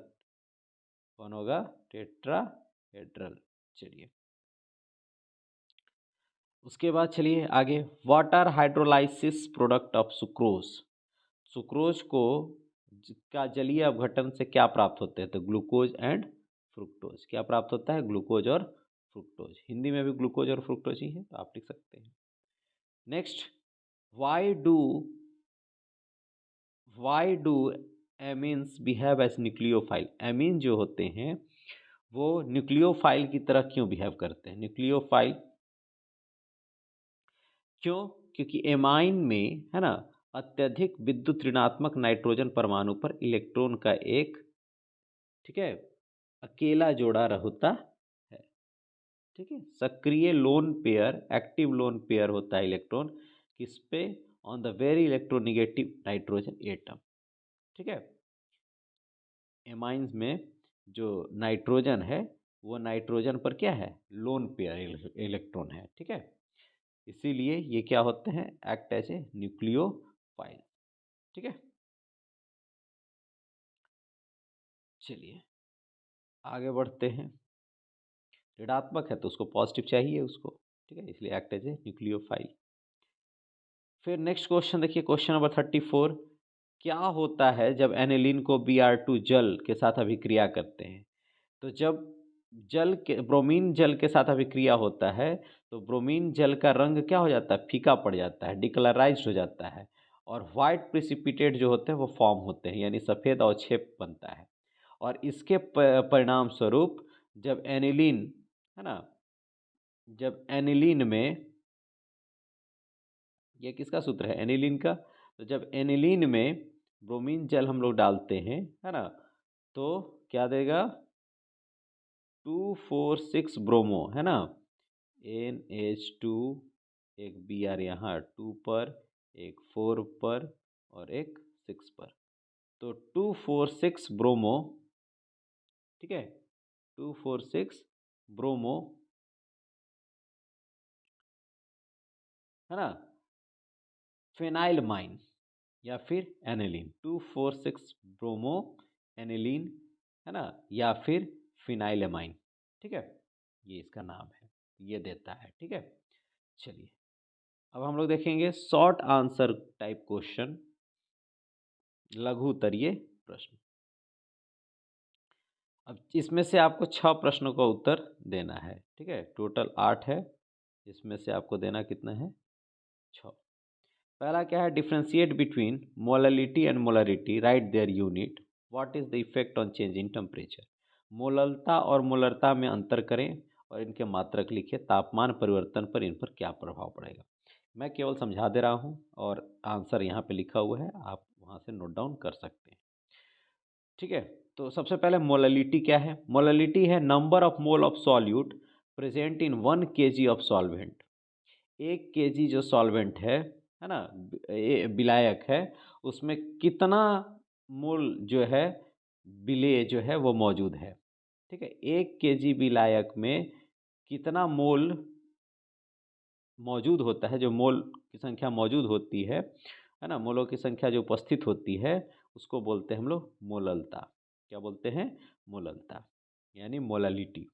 कौन होगा, टेट्राहेड्रल। चलिए, उसके बाद चलिए आगे, water hydrolysis product of sucrose, sucrose को का जलीय अपघटन से क्या प्राप्त होते हैं, तो ग्लूकोज एंड फ्रुक्टोज, क्या प्राप्त होता है, ग्लूकोज और फ्रुक्टोज। हिंदी में भी ग्लूकोज और फ्रुक्टोज ही है, तो आप लिख सकते हैं। Next, why do amines behave as nucleophile, amine जो होते हैं वो न्यूक्लियोफाइल की तरह क्यों बिहेव करते हैं, न्यूक्लियोफाइल क्यों, क्योंकि एमाइन में, है ना, अत्यधिक विद्युत ऋणात्मक नाइट्रोजन परमाणु पर इलेक्ट्रॉन का एक, ठीक है, अकेला जोड़ा होता है, ठीक है, सक्रिय lone pair, active lone pair होता है इलेक्ट्रॉन किस पे, on the very electronegative nitrogen atom, ठीक है। एमाइंस में जो नाइट्रोजन है वो नाइट्रोजन पर क्या है, लोन पेयर इलेक्ट्रॉन है, ठीक है, इसीलिए ये क्या होते हैं, एक्ट एज ए न्यूक्लियोफाइल, ठीक है। चलिए आगे बढ़ते हैं, ऋणात्मक है तो उसको पॉजिटिव चाहिए उसको, ठीक है, इसलिए एक्ट एज ए न्यूक्लियोफाइल। फिर नेक्स्ट क्वेश्चन देखिए, क्वेश्चन नंबर 34, क्या होता है जब एनिलीन को Br2 जल के साथ अभिक्रिया करते हैं, तो जब जल के ब्रोमीन जल के साथ अभिक्रिया होता है तो ब्रोमीन जल का रंग क्या हो जाता है, फीका पड़ जाता है, डिकलराइज्ड हो जाता है, और वाइट प्रिसिपिटेट जो होते हैं वो फॉर्म होते हैं, यानी सफ़ेद अवक्षेप बनता है। और इसके परिणाम स्वरूप जब एनिलीन, है ना, जब एनिलीन में, ये किसका सूत्र है, एनिलीन का, तो जब एनिलीन में ब्रोमीन जल हम लोग डालते हैं, है ना, तो क्या देगा, 2,4,6 ब्रोमो, है ना, NH2, एक Br यहाँ 2 पर, एक 4 पर और एक 6 पर, तो 2,4,6 ब्रोमो, ठीक है, 2,4,6 ब्रोमो, है ना, फेनाइलमाइन या फिर एनिलीन, 2,4,6 ब्रोमो एनिलीन, है ना, या फिर फिनाइलमाइन, ठीक है, ये इसका नाम है, ये देता है, ठीक है। चलिए अब हम लोग देखेंगे शॉर्ट आंसर टाइप क्वेश्चन, लघु उत्तरीय प्रश्न। अब इसमें से आपको 6 प्रश्नों का उत्तर देना है, ठीक है, टोटल 8 है, इसमें से आपको देना कितना है, 6। पहला क्या है, differentiate between molality and molarity, write their unit, what is the effect on change in temperature, मोललता और मोलरता में अंतर करें और इनके मात्रक लिखिए, तापमान परिवर्तन पर इन पर क्या प्रभाव पड़ेगा। मैं केवल समझा दे रहा हूँ और आंसर यहाँ पे लिखा हुआ है, आप वहाँ से नोट डाउन कर सकते हैं, ठीक है। तो सबसे पहले मोललिटी क्या है, मोललिटी है number of mole of solute present in 1 kg of solvent, 1 kg जो सॉल्वेंट है ना, विलायक है, उसमें कितना मोल जो है विलेय जो है वो मौजूद है, ठीक है, 1 kg विलायक में कितना मोल मौजूद होता है, जो मोल की संख्या मौजूद होती है ना, मोलों की संख्या जो उपस्थित होती है उसको बोलते हैं हम लोग मोललता, क्या बोलते हैं, मोललता, यानी मोलालिटी।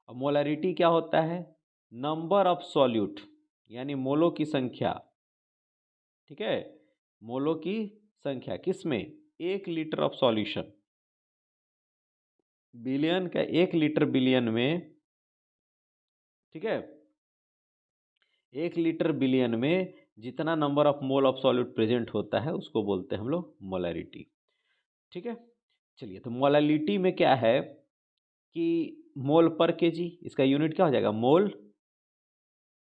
अब मोलारिटी क्या होता है, नंबर ऑफ सॉल्यूट, यानी मोलों की संख्या, ठीक है, मोलों की संख्या किसमें, 1 लीटर ऑफ सॉल्यूशन, बिलियन का 1 लीटर बिलियन में, ठीक है, 1 लीटर बिलियन में जितना number of mole of solute present होता है उसको बोलते हैं हम लोग मोलारिटी, ठीक है। चलिए, तो मोलालिटी में क्या है कि मोल पर केजी, इसका यूनिट क्या हो जाएगा, मोल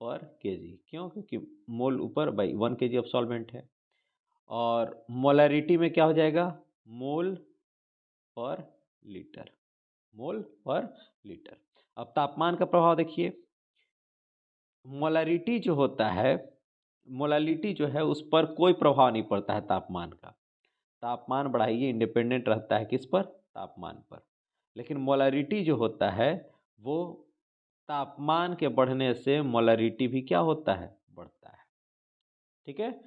पर केजी, क्यों, क्योंकि मोल ऊपर बाई 1 kg ऑफ सॉल्वेंट है, और मोलारिटी में क्या हो जाएगा, मोल पर लीटर, मोल पर लीटर। अब तापमान का प्रभाव देखिए, मोलारिटी जो होता है, मोलालिटी जो है उस पर कोई प्रभाव नहीं पड़ता है तापमान का। तापमान बढ़ाइए इंडिपेंडेंट रहता है किस पर, तापमान पर। लेकिन मोलारिटी जो होता है वो तापमान के बढ़ने से मोलारिटी भी क्या होता है, बढ़ता है। ठीक है,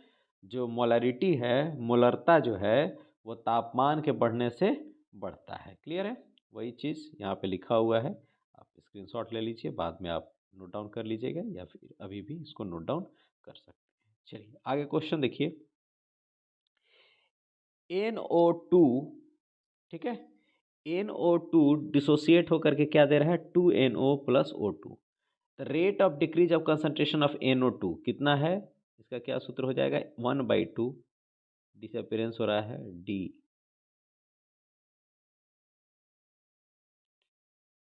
जो मोलारिटी है, मोलरता जो है वो तापमान के बढ़ने से बढ़ता है। क्लियर है, वही चीज़ यहाँ पे लिखा हुआ है, आप स्क्रीनशॉट ले लीजिए, बाद में आप नोट डाउन कर लीजिएगा या फिर अभी भी इसको नोट डाउन कर सकते हैं। चलिए आगे क्वेश्चन देखिए, NO2, ठीक है, NO2 डिसोसिएट होकर के क्या दे रहा है, 2NO plus O2। Rate of decrease of concentration of NO2 कितना है, इसका क्या सूत्र हो जाएगा, 1/2 डिसअपियरेंस हो रहा है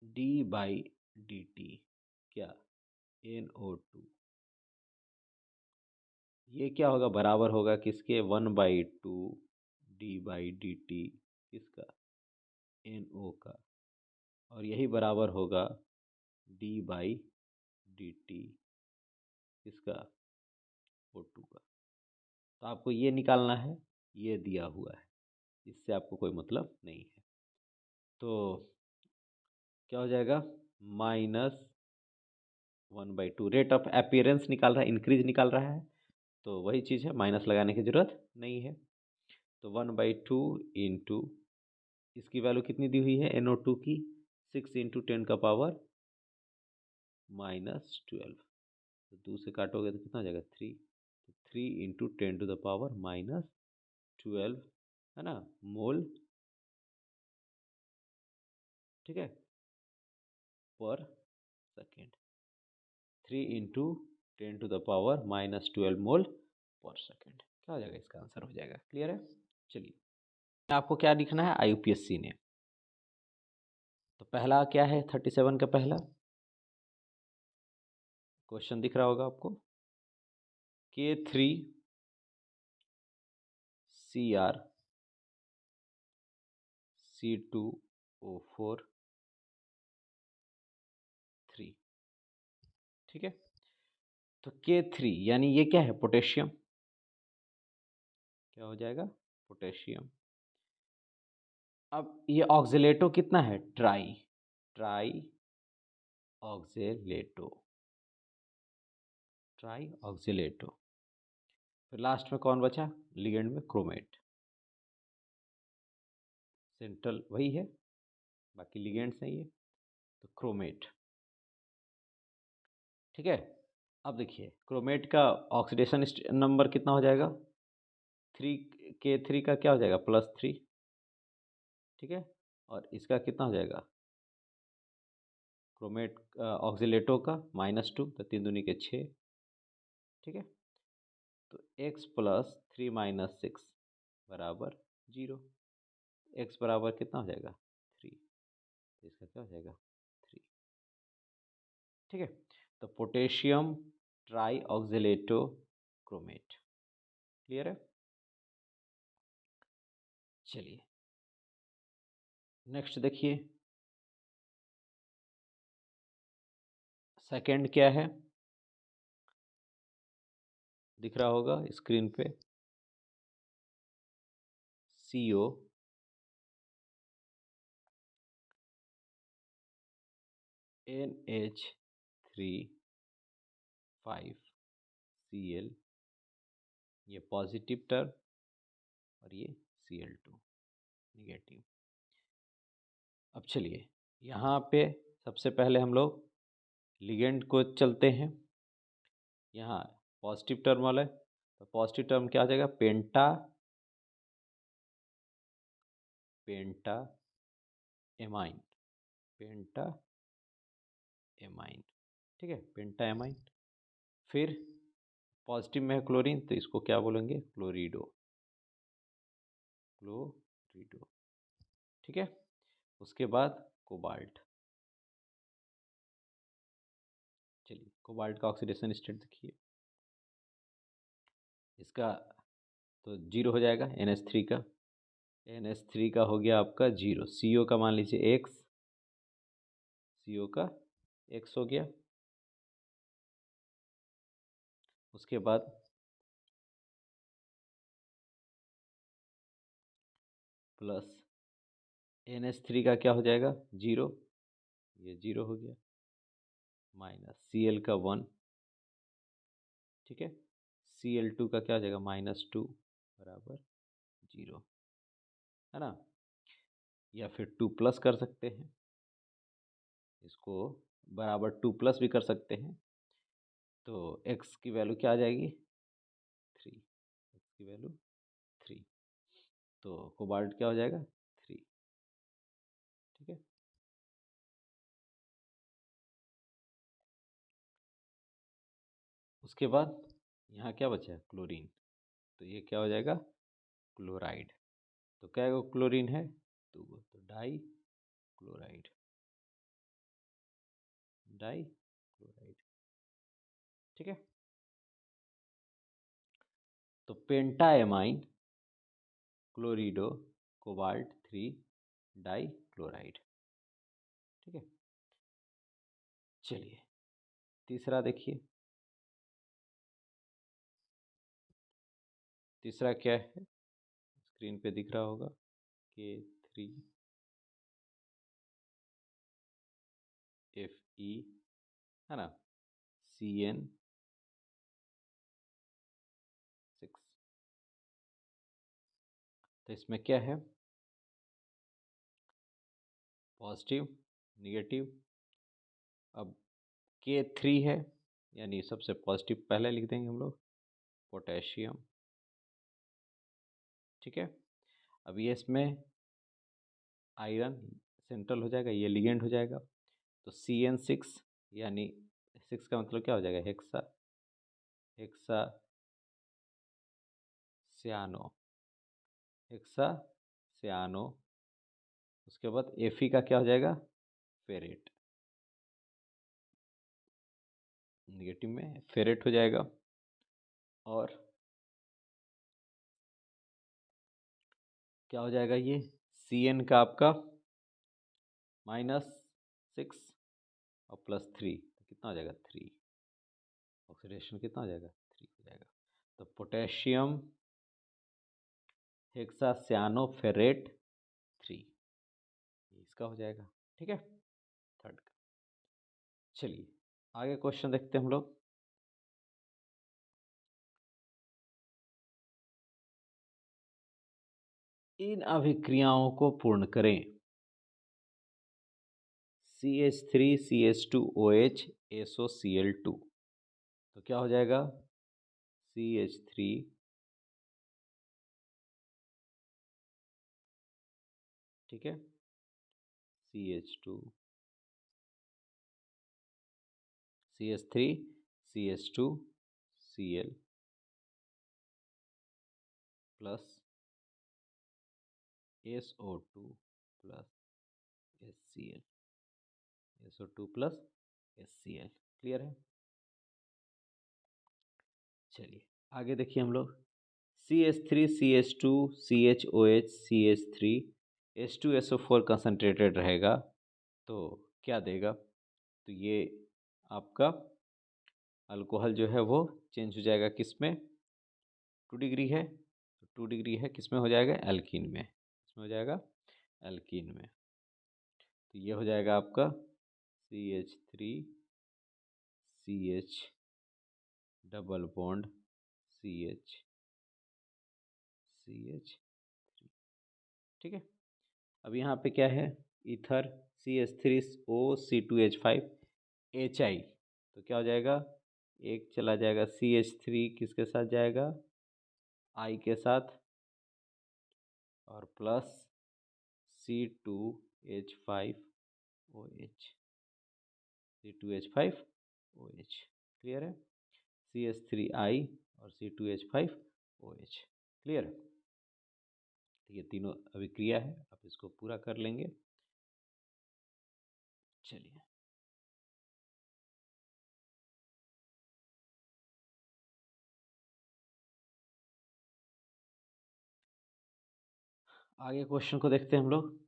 D/dt, क्या NO2, ये क्या होगा, बराबर होगा किसके, 1/2 D/dt किसका, NO का, और यही बराबर होगा D/dt किसका, O2 का। तो आपको ये निकालना है, ये दिया हुआ है, इससे आपको कोई मतलब नहीं है। तो क्या हो जाएगा, -1/2, रेट ऑफ अपीयरेंस निकाल रहा है, इंक्रीज निकाल रहा है, तो वही चीज़ है, माइनस लगाने की ज़रूरत नहीं है। तो 1/2 इंटू, इसकी वैल्यू कितनी दी हुई है NO2 की, 6 इंटू 10⁻⁻12, तो 2 से काटोगे तो कितना हो जाएगा, 3, तो 3 इंटू 10⁻⁻12, है ना, मोल, ठीक है, पर सेकेंड। 3 इंटू 10⁻⁻12 मोल पर सेकेंड, क्या हो जाएगा, इसका आंसर हो जाएगा। क्लियर है, चलिए आपको क्या लिखना है, IUPAC ने, तो पहला क्या है, 37 का पहला क्वेश्चन दिख रहा होगा आपको, K3Cr C2O4 3, ठीक है। तो K3 यानी ये क्या है, पोटेशियम, क्या हो जाएगा, पोटेशियम। अब ये ऑक्सीलेटो कितना है, ट्राई ऑक्सीलेटो, फिर लास्ट में कौन बचा, लिगेंड में क्रोमेट, सेंट्रल वही है, बाकी लिगेंड्स नहीं है, तो क्रोमेट, ठीक है। अब देखिए क्रोमेट का ऑक्सीडेशन नंबर कितना हो जाएगा, 3, K3 का क्या हो जाएगा, +3, ठीक है, और इसका कितना हो जाएगा, क्रोमेट ऑक्सीलेटो का -2, तो 3 दूनी के 6, ठीक है। तो x + 3 - 6 बराबर 0, x बराबर कितना हो जाएगा, 3, तो इसका क्या हो जाएगा, 3, ठीक है। तो पोटेशियम ट्राई ऑक्सीलेटो क्रोमेट, क्लियर है। चलिए नेक्स्ट देखिए, सेकंड क्या है, दिख रहा होगा स्क्रीन पे, CO NH3 5Cl, ये पॉजिटिव टर्म और ये Cl2 निगेटिव। अब चलिए यहाँ पे सबसे पहले हम लोग लिगेंड को चलते हैं, यहाँ पॉजिटिव टर्म वाला है, तो पॉजिटिव टर्म क्या हो जाएगा, पेंटा एमाइन, पेंटा एमाइन, ठीक है, पेंटा एमाइन। फिर पॉजिटिव में है क्लोरीन, तो इसको क्या बोलेंगे, क्लोरीडो, ठीक है। उसके बाद कोबाल्ट, चलिए कोबाल्ट का ऑक्सीडेशन स्टेट देखिए, इसका तो 0 हो जाएगा NH3 का, NH3 का हो गया आपका 0, CO का मान लीजिए X, CO का X हो गया। उसके बाद प्लस NH3 का क्या हो जाएगा 0, ये 0 हो गया, माइनस Cl का 1, ठीक है। Cl2 का क्या हो जाएगा -2 बराबर 0, है ना। या फिर 2 प्लस कर सकते हैं, इसको बराबर 2 प्लस भी कर सकते हैं। तो x की वैल्यू क्या आ जाएगी 3, x की वैल्यू 3, तो कोबाल्ट क्या हो जाएगा 3, ठीक है। उसके बाद यहाँ क्या बचा है क्लोरीन, तो ये क्या हो जाएगा क्लोराइड। तो क्या क्लोरीन है 2, तो डाई क्लोराइड, डाई क्लोराइड, ठीक है। तो पेंटाएमाइन क्लोरिडो कोबाल्ट 3 डाई क्लोराइड, ठीक है। चलिए तीसरा देखिए, तीसरा क्या है स्क्रीन पे दिख रहा होगा K3 Fe, है ना, CN6, तो इसमें क्या है पॉजिटिव निगेटिव। अब K3 है, यानी सबसे पॉजिटिव पहले लिख देंगे हम लोग पोटेशियम, ठीक है। अब ये इसमें आयरन सेंट्रल हो जाएगा, ये लिगेंड हो जाएगा, तो CN6 यानी 6 का मतलब क्या हो जाएगा हेक्सा, हेक्सा सियानो, हेक्सा सियानो। उसके बाद Fe का क्या हो जाएगा फेरेट, निगेटिव में फेरेट हो जाएगा। और क्या हो जाएगा ये Cn का आपका -6 और +3, तो कितना हो जाएगा 3, ऑक्सीडेशन कितना हो जाएगा 3 हो जाएगा। तो पोटेशियम हेक्सा सियानो फेरेट 3, इसका हो जाएगा, ठीक है थर्ड का। चलिए आगे क्वेश्चन देखते हैं हम लोग। इन अभिक्रियाओं को पूर्ण करें। CH3 CH2OH SOCl2, तो क्या हो जाएगा CH3 ठीक है CH2 CH3 CH2 Cl plus SO2 plus HCl, SO2 plus HCl, clear है। चलिए आगे देखिए हम लोग CH3 CH2 CHOH CH3 H2SO4 concentrated रहेगा तो क्या देगा, तो ये आपका अल्कोहल जो है वो चेंज हो जाएगा किस में 2 डिग्री है, तो 2 डिग्री है किस में हो जाएगा एल्कीन में, किसमें हो जाएगा एल्कीन में। तो ये हो जाएगा आपका CH3 CH double bond CH CH3, ठीक है। अब यहाँ पे क्या है ईथर CH3O C2H5 HI, तो क्या हो जाएगा एक चला जाएगा CH3 किसके साथ जाएगा I के साथ और प्लस C2H5OH, C2H5OH, क्लियर है CH3I और C2H5OH, क्लियर। तो ये तीनों अभिक्रिया है, आप इसको पूरा कर लेंगे। चलिए आगे क्वेश्चन को देखते हैं हम लोग।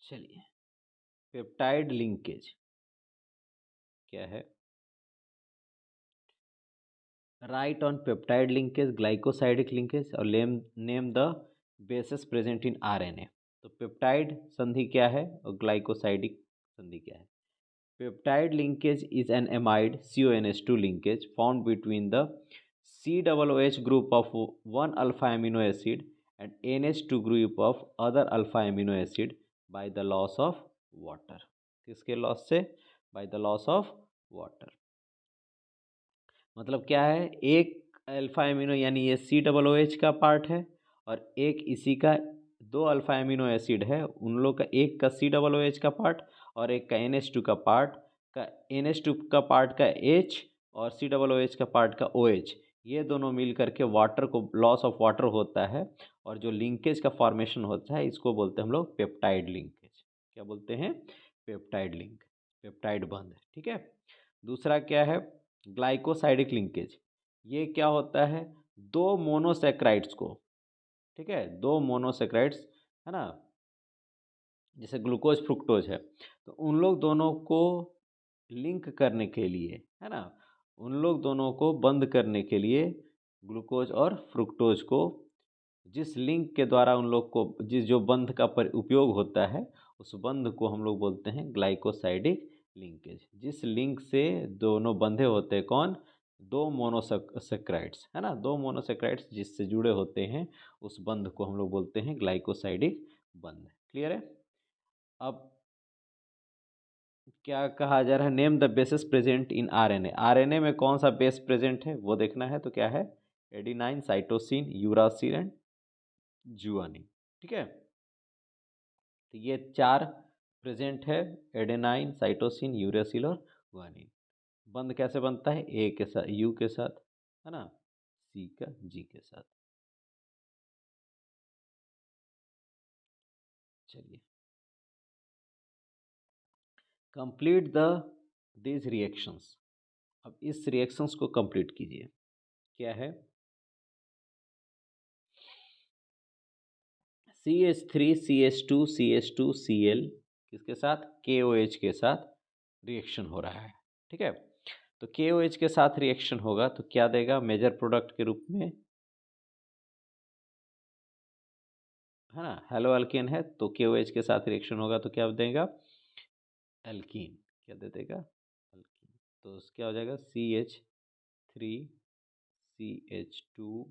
चलिए, पेप्टाइड लिंकेज क्या है? Write on peptide linkage, glycosidic linkage और name the bases present in RNA. तो पेप्टाइड संधि क्या है और ग्लाइकोसाइडिक संधि क्या है? Peptide linkage is an amide CONH2 linkage found between the COOH group of one alpha amino acid and NH2 group of other alpha amino acid by the loss of water. किसके loss से? By the loss of water. मतलब क्या है, एक alpha amino यानी ये COOH का part है और एक इसी का दो अल्फा एमिनो एसिड है, उन लोग का एक का COOH का पार्ट और एक का NH2 का पार्ट का NH2 का पार्ट का H और COOH का पार्ट का OH, ये दोनों मिल करके वाटर को लॉस ऑफ वाटर होता है और जो लिंकेज का फॉर्मेशन होता है इसको बोलते हैं हम लोग पेप्टाइड लिंकेज। क्या बोलते हैं? पेप्टाइड लिंक, पेप्टाइड बंध। ठीक है। दूसरा क्या है? Glycosidic linkage. ये क्या होता है? दो मोनोसेक्राइड्स को, ठीक है, दो मोनोसेक्राइड्स है ना, जैसे ग्लूकोज फ्रुक्टोज है, तो उन लोग दोनों को लिंक करने के लिए, है ना, उन लोग दोनों को बंद करने के लिए ग्लूकोज और फ्रुक्टोज को, जिस लिंक के द्वारा उन लोग को, जिस जो बंध का उपयोग होता है उस बंध को हम लोग बोलते हैं ग्लाइकोसाइडिक लिंकेज। जिस लिंक से दोनों बंधे होते हैं कौन? दो मोनोसेक्राइड्स, है ना, दो मोनोसेक्राइड्स जिससे जुड़े होते हैं उस बंध को हम लोग बोलते हैं ग्लाइकोसाइडिक बंध। क्लियर है? अब क्या कहा जा रहा है? Name the basis present in RNA. RNA में कौन सा बेस प्रेजेंट है वो देखना है। तो क्या है? Adenine, cytosine, uracil and guanine. ठीक है, तो ये चार प्रेजेंट है, एडेनाइन, साइटोसिन, यूरासिल और गुआनिन। बंध कैसे बनता है? ए के साथ, यू के साथ, है ना, सी का जी के साथ। चलिए, कंप्लीट द दिस रिएक्शंस। अब इस रिएक्शंस को कंप्लीट कीजिए। क्या है? CH3CH2CH2Cl किसके साथ? KOH के साथ रिएक्शन हो रहा है। ठीक है, तो KOH के साथ रिएक्शन होगा तो क्या देगा मेजर प्रोडक्ट के रूप में? है ना, हेलो अल्केन है तो KOH के साथ रिएक्शन होगा तो क्या देगा? एल्कीन। क्या दे देगा? एल्कीन। तो क्या हो जाएगा? CH3CH2,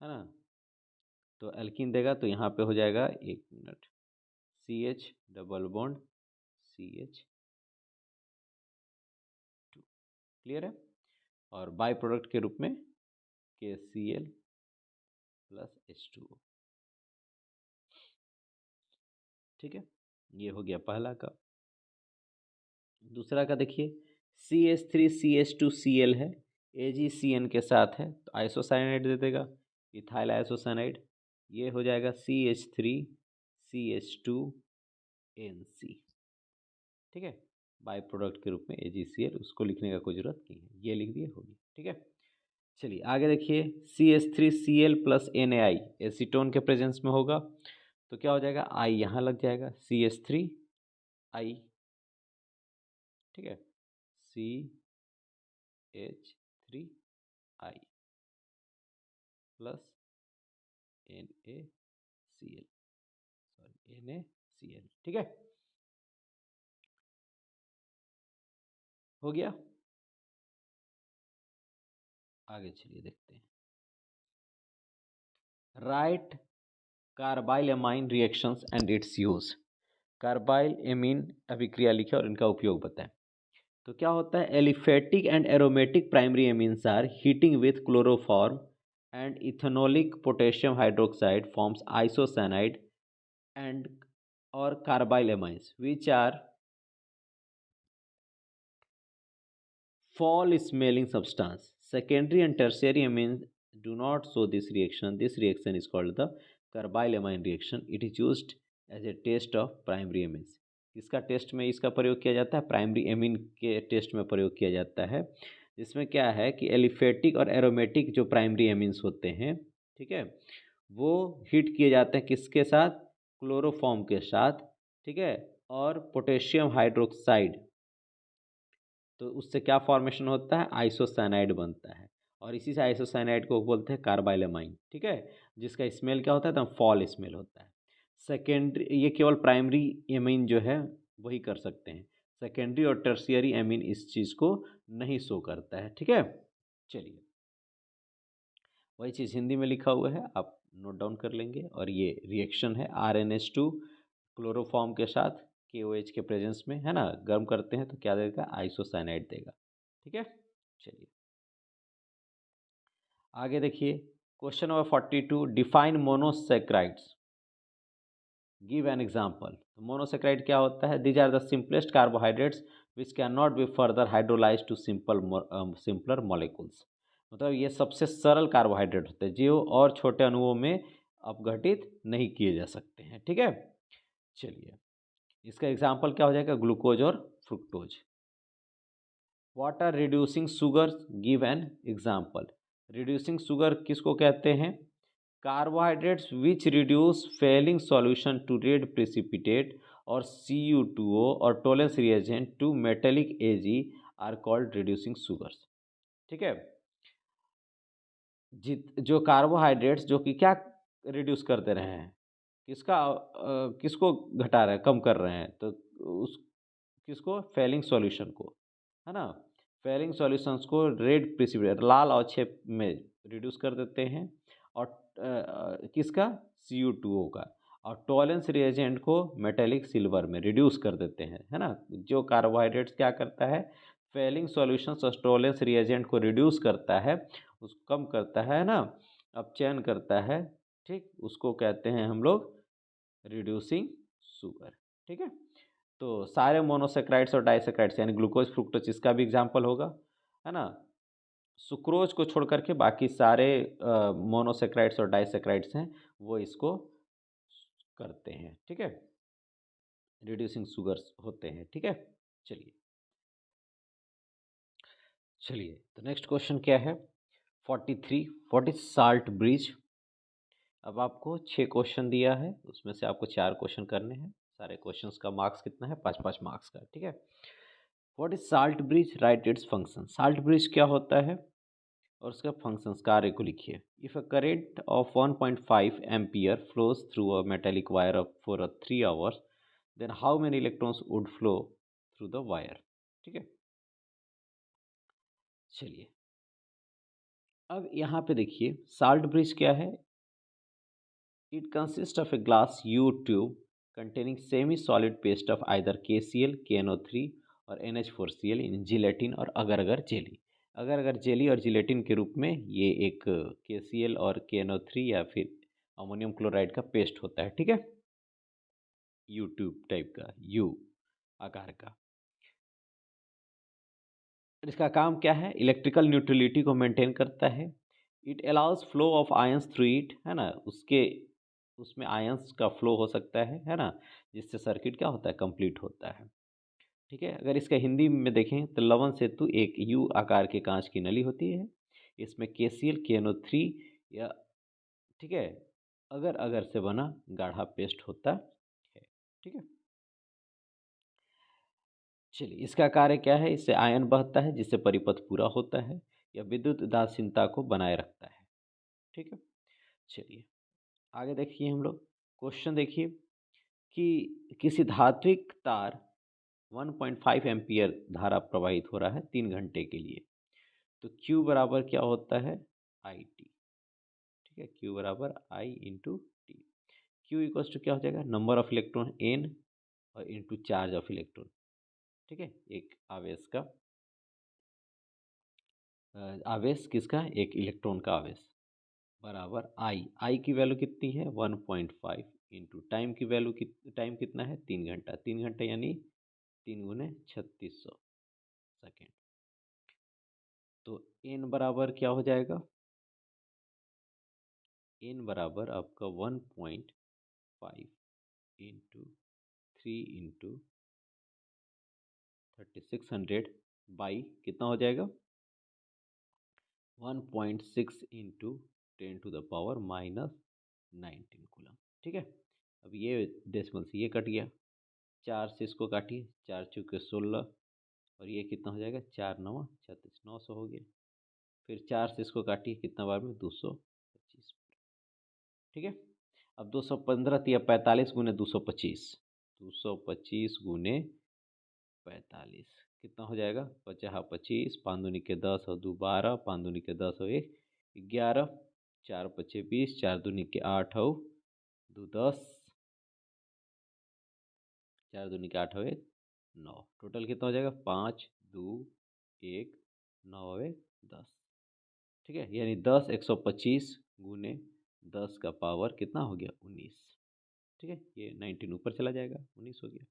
है ना, तो एल्कीन देगा तो यहाँ पे हो जाएगा, एक minute, CH double bond CH2। Clear है? और बाई प्रोडक्ट के रूप में KCl प्लस H2O। ठीक है, ये हो गया पहला का। दूसरा का देखिए, CH3CH2Cl है, AgCN के साथ है तो आइसोसाइनाइड दे देगा, इथाइल आइसोसाइनाइड। ये हो जाएगा CH3CH2NC। ठीक है, बाई प्रोडक्ट के रूप में AgCl, उसको लिखने का कोई जरूरत नहीं है, ये लिख दिए, होगी। ठीक है, चलिए आगे देखिए, CH3Cl प्लस NaI एसीटोन के प्रेजेंस में होगा तो क्या हो जाएगा? आई यहाँ लग जाएगा, CH3I। ठीक है, CH3I plus NaCl, sorry NaCl। ठीक है, हो गया। आगे चलिए देखते हैं। Right carbyl amine reactions and it's use. Carbyl amine अभिक्रिया लिखे और इनका उपयोग बताएं। तो क्या होता है? Aliphatic and aromatic primary amines are heating with chloroform and ethanolic potassium hydroxide forms isocyanide and और carbylamines which are foul smelling substance. Secondary and tertiary amines do not show this reaction. This reaction is called the carbylamine reaction. It is used as a test of primary amines. किसका test में इसका प्रयोग किया जाता है? Primary amine के test में प्रयोग किया जाता है। जिसमें क्या है कि एलिफेटिक और एरोमेटिक जो प्राइमरी एमीन्स होते हैं, ठीक है, वो हिट किए जाते हैं किसके साथ? क्लोरोफॉर्म के साथ, ठीक है, और पोटेशियम हाइड्रोक्साइड। तो उससे क्या फॉर्मेशन होता है? आइसोसाइनाइड बनता है, और इसी से आइसोसाइनाइड को बोलते हैं कार्बाइलमाइन, ठीक है, जिसका स्मेल क्या होता है? एकदम फॉल स्मेल होता है। सेकेंडरी, ये केवल प्राइमरी एमीन जो है वही कर सकते हैं, सेकेंडरी और टर्शियरी एमीन इस चीज़ को नहीं शो करता है, ठीक है। चलिए, वही चीज़ हिंदी में लिखा हुआ है, आप नोट डाउन कर लेंगे। और ये रिएक्शन है RnH2 क्लोरोफॉर्म के साथ KOH के प्रेजेंस में, है ना, गर्म करते हैं तो क्या देगा? आइसोसाइनाइड देगा, ठीक है। चलिए आगे देखिए, question number 42, define monosaccharides, give an example. Monosaccharide क्या होता है? These are the simplest carbohydrates which can not be further hydrolyse to simpler molecules. मतलब ये सबसे सरल कार्बोहाइड्रेट होते हैं जो और छोटे अणुओं में अपघटित नहीं किए जा सकते हैं, ठीक है। चलिए, इसका एग्जाम्पल क्या हो जाएगा? ग्लूकोज और fructose. What are reducing sugar? Give an example. Reducing sugar किसको कहते हैं? Carbohydrates which reduce Fehling solution to red precipitate और CU2O और Tollens reagent to metallic AG are called reducing sugars, ठीक है। जो कार्बोहाइड्रेट्स जो कि क्या रिड्यूस कर दे रहे हैं, किसको घटा रहे हैं, कम कर रहे हैं, तो उस किसको? फेलिंग सॉल्यूशन को, है ना। फेलिंग सॉल्यूशंस को रेड प्रेसिपिटेट, लाल अवक्षेप में रिड्यूस कर देते हैं, और किसका? CU2O का। और टॉलेंस रिएजेंट को मेटेलिक सिल्वर में रिड्यूस कर देते हैं, है ना। जो कार्बोहाइड्रेट्स क्या करता है? फेलिंग सॉल्यूशंस और टॉलेंस रिएजेंट को रिड्यूस करता है, उसको कम करता है ना, अपचयन करता है, ठीक, उसको कहते हैं हम लोग रिड्यूसिंग शुगर, ठीक है। तो सारे मोनोसेक्राइड्स और डाइसेक्राइड्स यानी ग्लूकोज फ्रुक्टोज इसका भी एग्जाम्पल होगा, है ना। सुक्रोज को छोड़ करके बाकी सारे मोनोसेक्राइड्स और डाइसेक्राइड्स हैं वो इसको करते हैं, ठीक है, रिड्यूसिंग शुगर्स होते हैं, ठीक है। चलिए चलिए, तो नेक्स्ट क्वेश्चन क्या है? 43, व्हाट इज साल्ट ब्रिज। अब आपको 6 क्वेश्चन दिया है, उसमें से आपको 4 क्वेश्चन करने हैं। सारे क्वेश्चंस का मार्क्स कितना है? 5-5 मार्क्स का, ठीक है। What is salt bridge? Write its function. Salt bridge क्या होता है और उसका फंक्शंस, कार्य को लिखिए। If a current of 1.5 ampere flows through a metallic wire for 3 hours, then how many electrons would flow through the wire, ठीक है। चलिए, अब यहाँ पे देखिए, साल्ट ब्रिज क्या है? It consist of a glass U tube containing semi-solid paste of either KCl, KNO3 और NH4Cl in gelatin और अगर अगर जेली। अगर अगर जेली और जिलेटिन के रूप में ये एक KCl और KNO3 या फिर अमोनियम क्लोराइड का पेस्ट होता है, ठीक है, यू ट्यूब टाइप का, यू आकार का। इसका काम क्या है? इलेक्ट्रिकल न्यूट्रलिटी को मेंटेन करता है। It allows flow of ions through it, है ना, उसके उसमें आयंस का फ्लो हो सकता है ना, जिससे सर्किट क्या होता है? कंप्लीट होता है, ठीक है। अगर इसका हिंदी में देखें तो लवण सेतु एक यू आकार के कांच की नली होती है, इसमें KCl KNO3 या, ठीक है, अगर अगर से बना गाढ़ा पेस्ट होता है, ठीक है। चलिए, इसका कार्य क्या है? इससे आयन बहता है जिससे परिपथ पूरा होता है, या विद्युत उदासीनता को बनाए रखता है, ठीक है। चलिए आगे देखिए, हम लोग क्वेश्चन देखिए कि किसी धात्विक तार 1.5 एम्पियर धारा प्रवाहित हो रहा है 3 घंटे के लिए, तो Q बराबर क्या होता है? IT, ठीक है, Q बराबर I/T। Q इक्वल्स टू क्या हो जाएगा? नंबर ऑफ इलेक्ट्रॉन N और इंटू चार्ज ऑफ इलेक्ट्रॉन, ठीक है, एक आवेश का आवेश किसका? एक इलेक्ट्रॉन का आवेश, बराबर आई की वैल्यू कितनी है? 1.5 इंटू टाइम की वैल्यू टाइम कितना है? 3 घंटा, 3 घंटे यानी 3 × 3600 सेकेंड। तो एन बराबर क्या हो जाएगा? एन बराबर आपका 1.5 इंटू 3 × 3600 बाई कितना हो जाएगा? 1.6 इंटू 10⁻⁻19 कूलम। ठीक है, अब ये डेसिमल से ये कट गया, 4 से इसको काटिए, 4 चौके 16, और ये कितना हो जाएगा, 4 9 36, 900 हो गया। फिर 4 से इसको काटिए, कितना बार में, 225। ठीक है, अब 215 तिया 45 गुने 225, 225 गुने 45 कितना हो जाएगा, 50 25, 5 दूनी के 10 और 2 12, 5 दूनी के 10 और 1 11, 4 5 20, 4 दूनी के 8 और 2 10, 4 दूनी के 8 और 1 9, टोटल कितना हो जाएगा, 5 2 1 9 और 1 10। ठीक है, यानी 10 125 गुने 10 का पावर कितना हो गया, 19। ठीक है, ये 19 ऊपर चला जाएगा, 19 हो गया।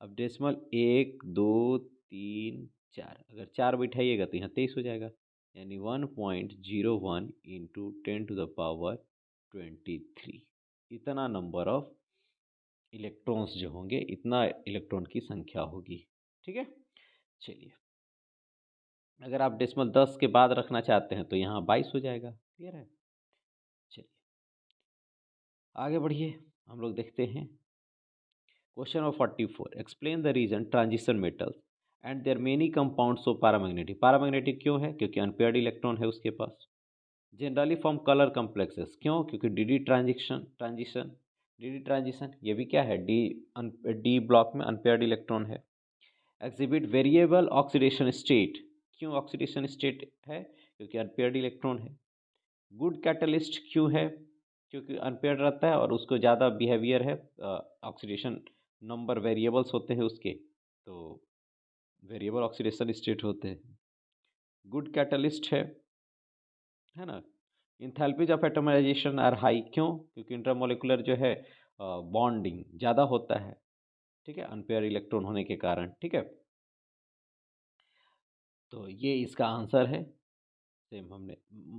अब डेसिमल 1 2 3 4, अगर 4 बैठाइएगा तो यहाँ 23 हो जाएगा, यानी 1.01 इंटू 10⁻23, इतना नंबर ऑफ इलेक्ट्रॉन्स जो होंगे, इतना इलेक्ट्रॉन की संख्या होगी। ठीक है, चलिए, अगर आप डेसिमल 10 के बाद रखना चाहते हैं तो यहाँ 22 हो जाएगा। क्लियर है, चलिए आगे बढ़िए, हम लोग देखते हैं question number 44। Explain the reason transition metals and their many compounds of paramagnetic. Paramagnetic क्यों है, क्योंकि अनपेयर्ड इलेक्ट्रॉन है उसके पास। जनरली फॉर्म कलर कम्प्लेक्सेस, क्यों, क्योंकि डी डी ट्रांजिशन ये भी क्या है, डी ब्लॉक में अनपेयर्ड इलेक्ट्रॉन है। एग्जिबिट वेरिएबल ऑक्सीडेशन स्टेट, क्यों ऑक्सीडेशन स्टेट है, क्योंकि अनपेयर्ड इलेक्ट्रॉन है। गुड कैटलिस्ट क्यों है, क्योंकि अनपेयर्ड रहता है और उसको ज़्यादा बिहेवियर है, ऑक्सीडेशन नंबर वेरिएबल्स होते हैं उसके, तो वेरिएबल ऑक्सीडेशन स्टेट होते हैं। गुड कैटलिस्ट है ना। Enthalpies of atomisation are high, क्यों, क्योंकि इंटरमोलिकुलर जो है बॉन्डिंग ज़्यादा होता है। ठीक है, अनपेयर इलेक्ट्रॉन होने के कारण। ठीक है, तो ये इसका आंसर है। सेम हमने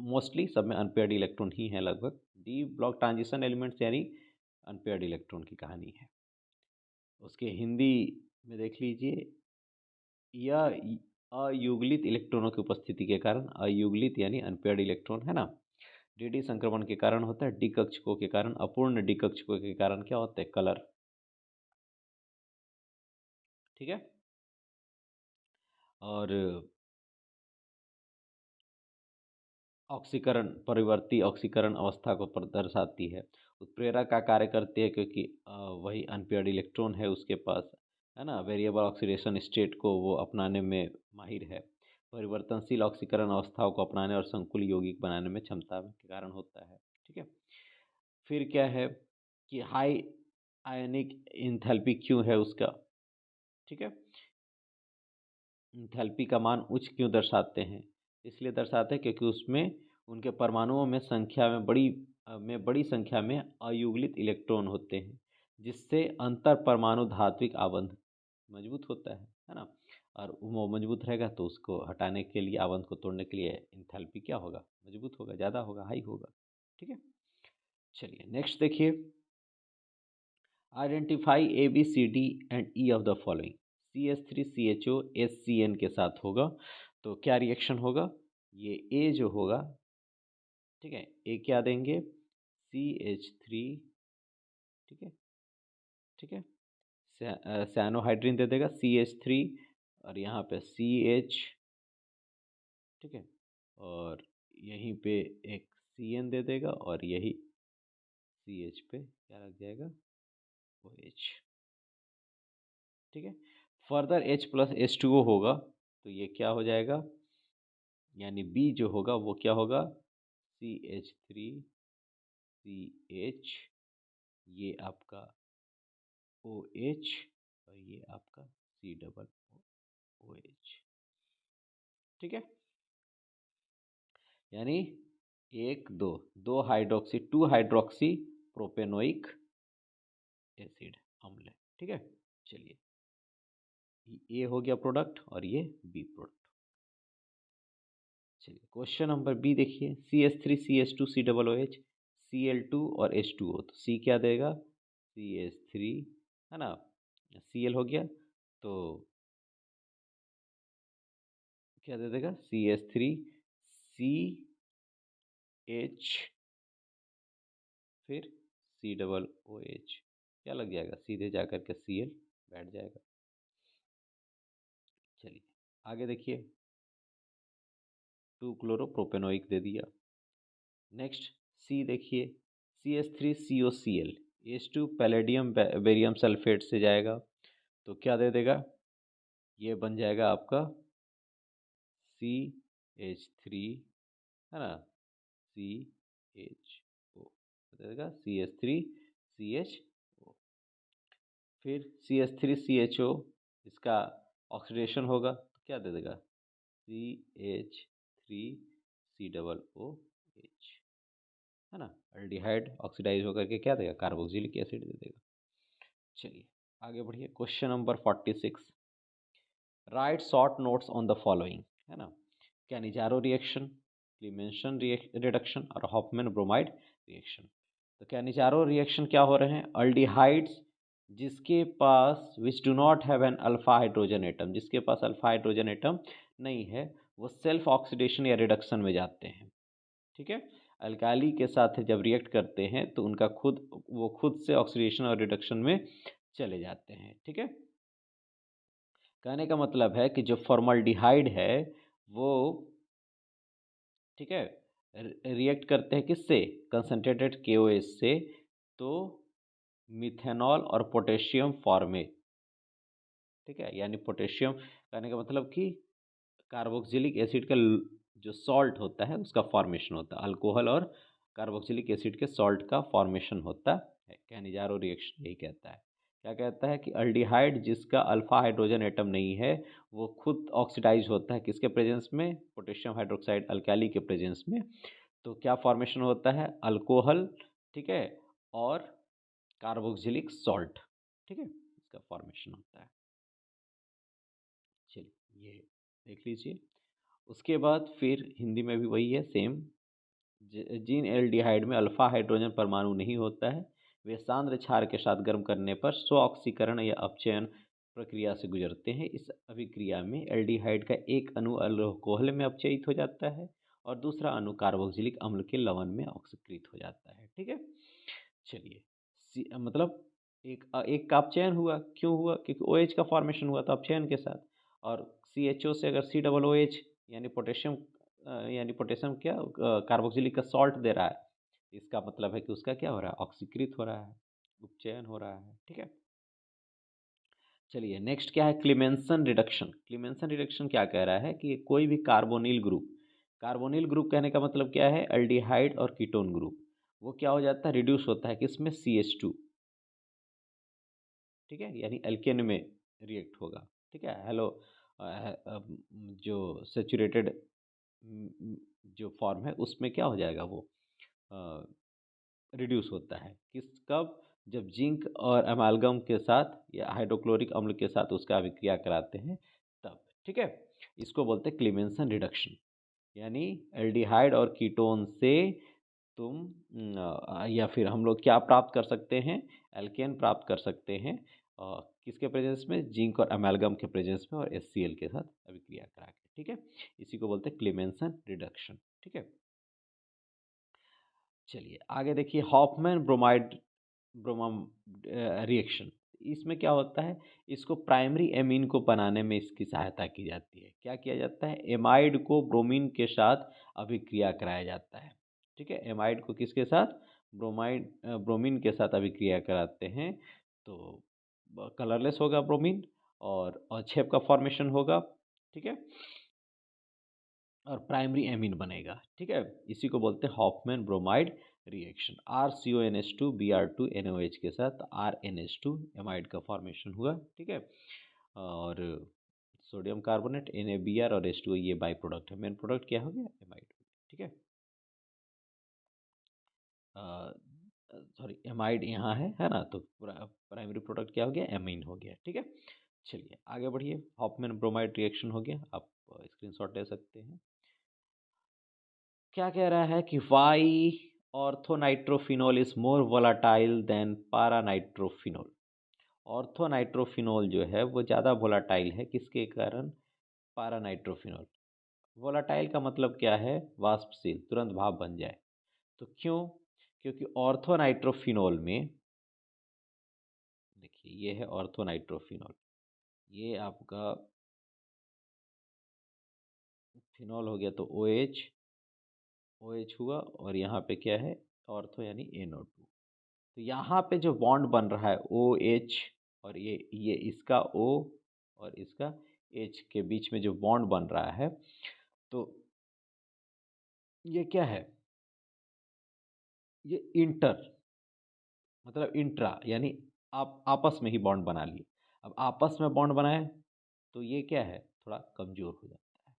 मोस्टली सब में अनपेयर्ड इलेक्ट्रॉन ही है लगभग। डी ब्लॉक ट्रांजिशन एलिमेंट्स यानी अनपेयर्ड इलेक्ट्रॉन की कहानी है। उसके हिंदी में देख लीजिए, यह अयुग्लित इलेक्ट्रॉनों की उपस्थिति के कारण, अयुग्लित यानी अनपेयर्ड इलेक्ट्रॉन है ना, डी संक्रमण के कारण होता है। डी कक्षकों के कारण, अपूर्ण डी कक्षकों के कारण क्या होता है, कलर। ठीक है, और ऑक्सीकरण, परिवर्ती ऑक्सीकरण अवस्था को दर्शाती है। उत्प्रेरक का कार्य करती है, क्योंकि वही अनपेयर्ड इलेक्ट्रॉन है उसके पास, है ना। वेरिएबल ऑक्सीडेशन स्टेट को वो अपनाने में माहिर है। परिवर्तनशील ऑक्सीकरण अवस्थाओं को अपनाने और संकुल यौगिक बनाने में क्षमता के कारण होता है। ठीक है, फिर क्या है कि हाई आयनिक इंथैल्पी क्यों है उसका। ठीक है, इंथैल्पी का मान उच्च क्यों दर्शाते हैं, इसलिए दर्शाते हैं क्योंकि उसमें उनके परमाणुओं में बड़ी संख्या में अयुग्लित इलेक्ट्रॉन होते हैं, जिससे अंतर परमाणु धात्विक आबंध मजबूत होता है ना। और वो मजबूत रहेगा तो उसको हटाने के लिए, आबंध को तोड़ने के लिए इंथैल्पी क्या होगा, मजबूत होगा, ज़्यादा होगा, हाई होगा। ठीक है, चलिए नेक्स्ट देखिए। Identify A B C D and E of the following. CH3CHO HCN के साथ होगा, तो क्या रिएक्शन होगा, ये ए जो होगा, ठीक है, ए क्या देंगे, CH3, ठीक है, ठीक है, सैनोहाइड्रिन दे देगा CH3, और यहाँ पे CH, ठीक है, और यहीं पे एक CN दे देगा, और यही CH पे क्या लग जाएगा, OH। ठीक है, फर्दर H प्लस H2O होगा, तो ये क्या हो जाएगा, यानी बी जो होगा वो क्या होगा, CH3CH, ये आपका OH, और ये आपका C OH। ठीक है, यानी दो हाइड्रोक्सी, 2 हाइड्रोक्सी प्रोपेनोइक एसिड, अम्ल। ठीक है, चलिए, ये हो गया प्रोडक्ट और ये बी प्रोडक्ट। चलिए क्वेश्चन नंबर बी देखिए। CH3CH2COOH Cl2 और H2O, तो C क्या देगा, CH3, है ना, Cl हो गया, तो क्या दे देगा, CH3 CH फिर COOH, क्या लग जाएगा, सीधे जा कर के Cl बैठ जाएगा। चलिए आगे देखिए, 2 क्लोरोप्रोपेनोइक दे दिया। नेक्स्ट सी देखिए, CH3COCl, H2 palladium barium sulphate से जाएगा तो क्या दे देगा, ये बन जाएगा आपका CH3, है ना, CHO देगा, CH3CHO। फिर CH3CHO, इसका ऑक्सीडेशन होगा तो क्या दे देगा, CH3COOH, है ना। अल्डिहाइड ऑक्सीडाइज होकर के क्या देगा, कार्बोक्सिलिक एसिड दे देगा। चलिए आगे बढ़िए, question number 46, write short notes on the following, है ना। कैनिजारो रिएक्शन, क्लीमेंसन रिडक्शन और हॉफमैन ब्रोमाइड रिएक्शन। तो कैनिजारो रिएक्शन क्या हो रहे हैं, अल्डिहाइड्स जिसके पास which do not have an alpha hydrogen atom, जिसके पास अल्फा हाइड्रोजन एटम नहीं है, वो सेल्फ ऑक्सीडेशन या रिडक्शन में जाते हैं। ठीक है, अल्काली के साथ जब रिएक्ट करते हैं तो उनका वो खुद से ऑक्सीडेशन और रिडक्शन में चले जाते हैं। ठीक है, कहने का मतलब है कि जो फॉर्मल्डिहाइड है वो, ठीक है, रिएक्ट करते हैं किससे, कंसंट्रेटेड KOH से, तो मिथेनॉल और पोटेशियम फॉर्मेट। ठीक है, यानी पोटेशियम, कहने का मतलब कि कार्बोक्सिलिक एसिड का जो सॉल्ट होता है उसका फॉर्मेशन होता है, अल्कोहल और कार्बोक्सिलिक एसिड के सॉल्ट का फॉर्मेशन होता है। कैनिजारो रिएक्शन यही कहता है, क्या कहता है कि अल्डिहाइड जिसका अल्फा हाइड्रोजन एटम नहीं है वो खुद ऑक्सीडाइज होता है किसके प्रेजेंस में, पोटेशियम हाइड्रोक्साइड अल्काली के प्रेजेंस में। तो क्या फॉर्मेशन होता है, अल्कोहल, ठीक है, और कार्बोक्सिलिक सॉल्ट, ठीक है, इसका फॉर्मेशन होता है। चलिए ये देख लीजिए। उसके बाद फिर हिंदी में भी वही है सेम, जिन एल्डिहाइड में अल्फा हाइड्रोजन परमाणु नहीं होता है वे सांद्र क्षार के साथ गर्म करने पर स्व ऑक्सीकरण या अपचयन प्रक्रिया से गुजरते हैं। इस अभिक्रिया में एल्डिहाइड का एक अणु अल्कोहल में अपचयित हो जाता है और दूसरा अणु कार्बोक्सिलिक अम्ल के लवण में ऑक्सीकृत हो जाता है। ठीक है, चलिए मतलब एक का अपचयन हुआ, क्यों हुआ, क्योंकि OH का फॉर्मेशन हुआ था अपचयन के साथ, और CHO से अगर COOH यानी पोटेशियम, यानी पोटेशियम क्या कार्बोक्सिलिक का सॉल्ट दे रहा है, इसका मतलब है कि उसका क्या हो रहा है, ऑक्सीकृत हो रहा है, उपचयन हो रहा है। ठीक है, चलिए नेक्स्ट क्या है, क्लीमेंसन रिडक्शन। क्लीमेंसन रिडक्शन क्या कह रहा है कि कोई भी कार्बोनिल ग्रुप, कार्बोनिल ग्रुप कहने का मतलब क्या है, एल्डिहाइड और कीटोन ग्रुप, वो क्या हो जाता है, रिड्यूस होता है किसमें, CH2। ठीक है, यानी एल्केन में रिएक्ट होगा। ठीक है, हेलो जो सेचुरेटेड जो फॉर्म है उसमें क्या हो जाएगा, वो रिड्यूस होता है किस, कब, जब जिंक और अमालगम के साथ या हाइड्रोक्लोरिक अम्ल के साथ उसका अभिक्रिया कराते हैं तब। ठीक है, इसको बोलते हैं क्लीमेंसन रिडक्शन, यानी एल्डिहाइड और कीटोन से तुम या फिर हम लोग क्या प्राप्त कर सकते हैं, एल्केन प्राप्त कर सकते हैं, किसके प्रेजेंस में, जिंक और अमेलगम के प्रेजेंस में, और HCl के साथ अभिक्रिया करा के। ठीक है, इसी को बोलते हैं क्लीमेंसन रिडक्शन। ठीक है, चलिए आगे देखिए, हॉफमैन ब्रोमाइड ब्रोमम रिएक्शन। इसमें क्या होता है, इसको प्राइमरी एमीन को बनाने में इसकी सहायता की जाती है। क्या किया जाता है, एमाइड को ब्रोमीन के साथ अभिक्रिया कराया जाता है। ठीक है, एमाइड को किसके साथ, ब्रोमीन के साथ अभिक्रिया कराते हैं तो कलरलेस होगा ब्रोमीन और छेप का फॉर्मेशन होगा। ठीक है, और प्राइमरी एमीन बनेगा। ठीक है, इसी को बोलते हैं Hoffmann bromide reaction. RCONH2 Br2NOH के साथ RNH2 एमाइड का फॉर्मेशन हुआ। ठीक है, और सोडियम कार्बोनेट NaBr और H2O ये बाई प्रोडक्ट है, मेन प्रोडक्ट क्या हो गया, एमाइड। ठीक है, सॉरी एमाइड यहाँ है ना, तो प्राइमरी प्रोडक्ट क्या हो गया, एमीन हो गया। ठीक है, चलिए आगे बढ़िए, हॉफमैन ब्रोमाइड रिएक्शन हो गया, आप स्क्रीनशॉट ले सकते हैं। क्या कह रहा है कि why orthonitrophenol is more volatile than paranitrophenol. Orthonitrophenol जो है वो ज़्यादा वोलाटाइल है, किसके कारण, पारानाइट्रोफिनोल। वोलाटाइल का मतलब क्या है? वाष्पशील, तुरंत भाप बन जाए। तो क्यों? क्योंकि ऑर्थोनाइट्रोफिनॉल में, देखिए ये है ऑर्थोनाइट्रोफिनॉल, ये आपका फिनॉल हो गया तो OH, OH हुआ, और यहाँ पे क्या है? ऑर्थो यानी NO2। तो यहाँ पे जो बॉन्ड बन रहा है OH, और ये इसका O और इसका H के बीच में जो बॉन्ड बन रहा है, तो ये क्या है? ये इंटर, मतलब इंट्रा, यानी आप आपस में ही बॉन्ड बना लिए। अब आपस में बॉन्ड बनाए तो ये क्या है? थोड़ा कमज़ोर हो जाता है।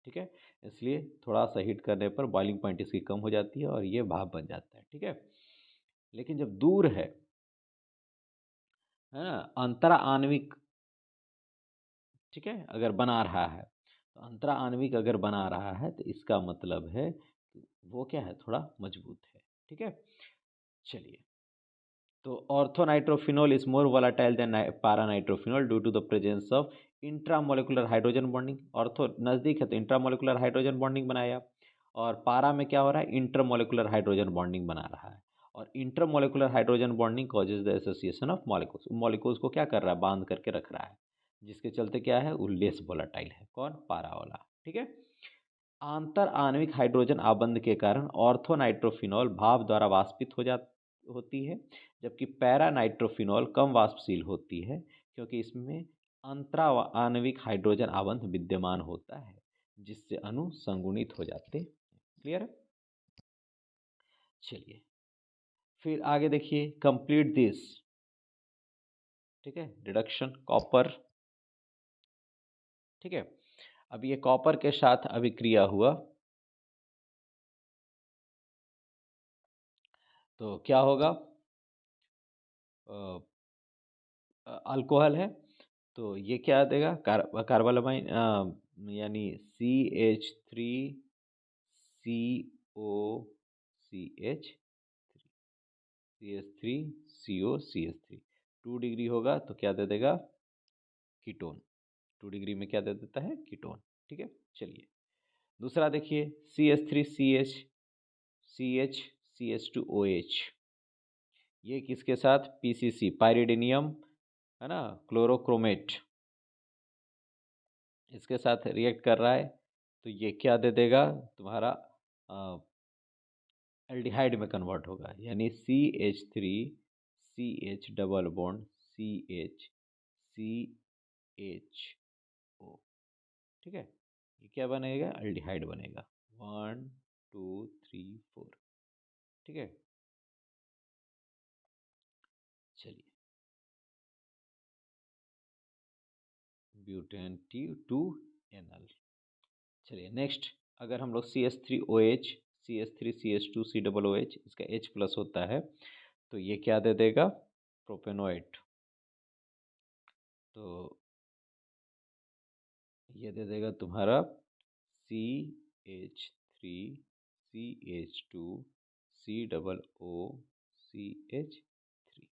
ठीक है, इसलिए थोड़ा सा हीट करने पर बॉइलिंग पॉइंट इसकी कम हो जाती है और ये भाप बन जाता है। ठीक है, लेकिन जब दूर है ना, अंतरा आणविक, ठीक है, अगर बना रहा है, तो अंतरा आणविक अगर बना रहा है तो इसका मतलब है कि वो क्या है? थोड़ा मजबूत है। ठीक है, चलिए, तो orthonitrophenol is more volatile than paranitrophenol due to the presence of intramolecular hydrogen bonding. Ortho नज़दीक है तो इंट्रामोलिकुलर हाइड्रोजन बॉन्डिंग बनाया, और पारा में क्या हो रहा है? इंटरमोलिकुलर हाइड्रोजन बॉन्डिंग बना रहा है। और intermolecular hydrogen bonding causes the association of molecules, molecules को क्या कर रहा है? बांध करके रख रहा है, जिसके चलते क्या है? वो लेस वोलाटाइल है। कौन? पारा वाला। ठीक है, आंतर आणविक हाइड्रोजन आबंध के कारण ऑर्थोनाइट्रोफिनॉल भाप द्वारा वाष्पित होती है, जबकि पैरानाइट्रोफिनॉल कम वाष्पशील होती है, क्योंकि इसमें अंतरा आणविक हाइड्रोजन आबंध विद्यमान होता है, जिससे अणु संगुणित हो जाते हैं। क्लियर है? चलिए, फिर आगे देखिए, कंप्लीट दिस। ठीक है, रिडक्शन कॉपर। ठीक है, अब ये कॉपर के साथ अभिक्रिया हुआ तो क्या होगा? अल्कोहल है, तो ये क्या देगा? कार्बालमाइन, यानी CH3COCH3 2 डिग्री होगा तो क्या दे देगा? कीटोन। 2 डिग्री में क्या दे देता है? कीटोन। ठीक है, चलिए, दूसरा देखिए, CH3CH, ये किसके साथ? PCC, पाइरिडिनियम, है ना, क्लोरोक्रोमेट, इसके साथ रिएक्ट कर रहा है, तो ये क्या दे देगा? तुम्हारा एल्डिहाइड में कन्वर्ट होगा, यानी CH3CH डबल बॉन्ड CHCHO। ठीक है, ये क्या बनेगा? एल्डिहाइड बनेगा। 1 2 3 4। ठीक है, चलिए, ब्यूटेन T2NL। चलिए नेक्स्ट, अगर हम लोग CH3OH, CH3CH2C OH, इसका H प्लस होता है, तो ये क्या दे देगा? प्रोपेनोएट। तो ये दे देगा तुम्हारा CH3CH2COOCH3,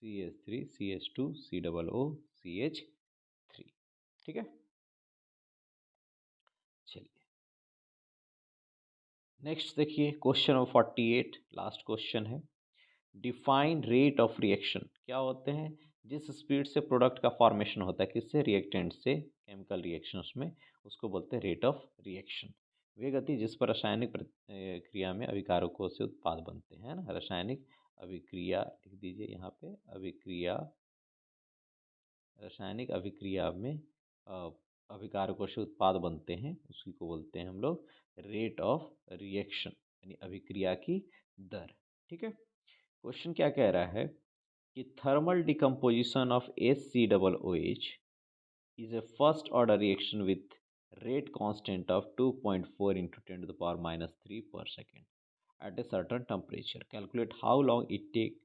CH3CH2COOCH3। ठीक है, चलिए, नेक्स्ट देखिए, क्वेश्चन नंबर 48, लास्ट क्वेश्चन है। Define rate of reaction. क्या होते हैं? जिस स्पीड से प्रोडक्ट का फॉर्मेशन होता है, किससे? रिएक्टेंट से, केमिकल रिएक्शंस में, उसको बोलते हैं रेट ऑफ रिएक्शन। वे गति जिस पर रासायनिक क्रिया में अभिकारकों से उत्पाद बनते हैं ना, रासायनिक अभिक्रिया लिख दीजिए यहाँ पे, अभिक्रिया, रासायनिक अभिक्रिया में अभिकारकों से उत्पाद बनते हैं, उसी को बोलते हैं हम लोग रेट ऑफ रिएक्शन, यानी अभिक्रिया की दर। ठीक है, क्वेश्चन क्या कह रहा है कि thermal decomposition of HCOOH is a first order reaction with rate constant of 2.4 into 10 to the power minus 3 per second at a certain temperature. Calculate how long it take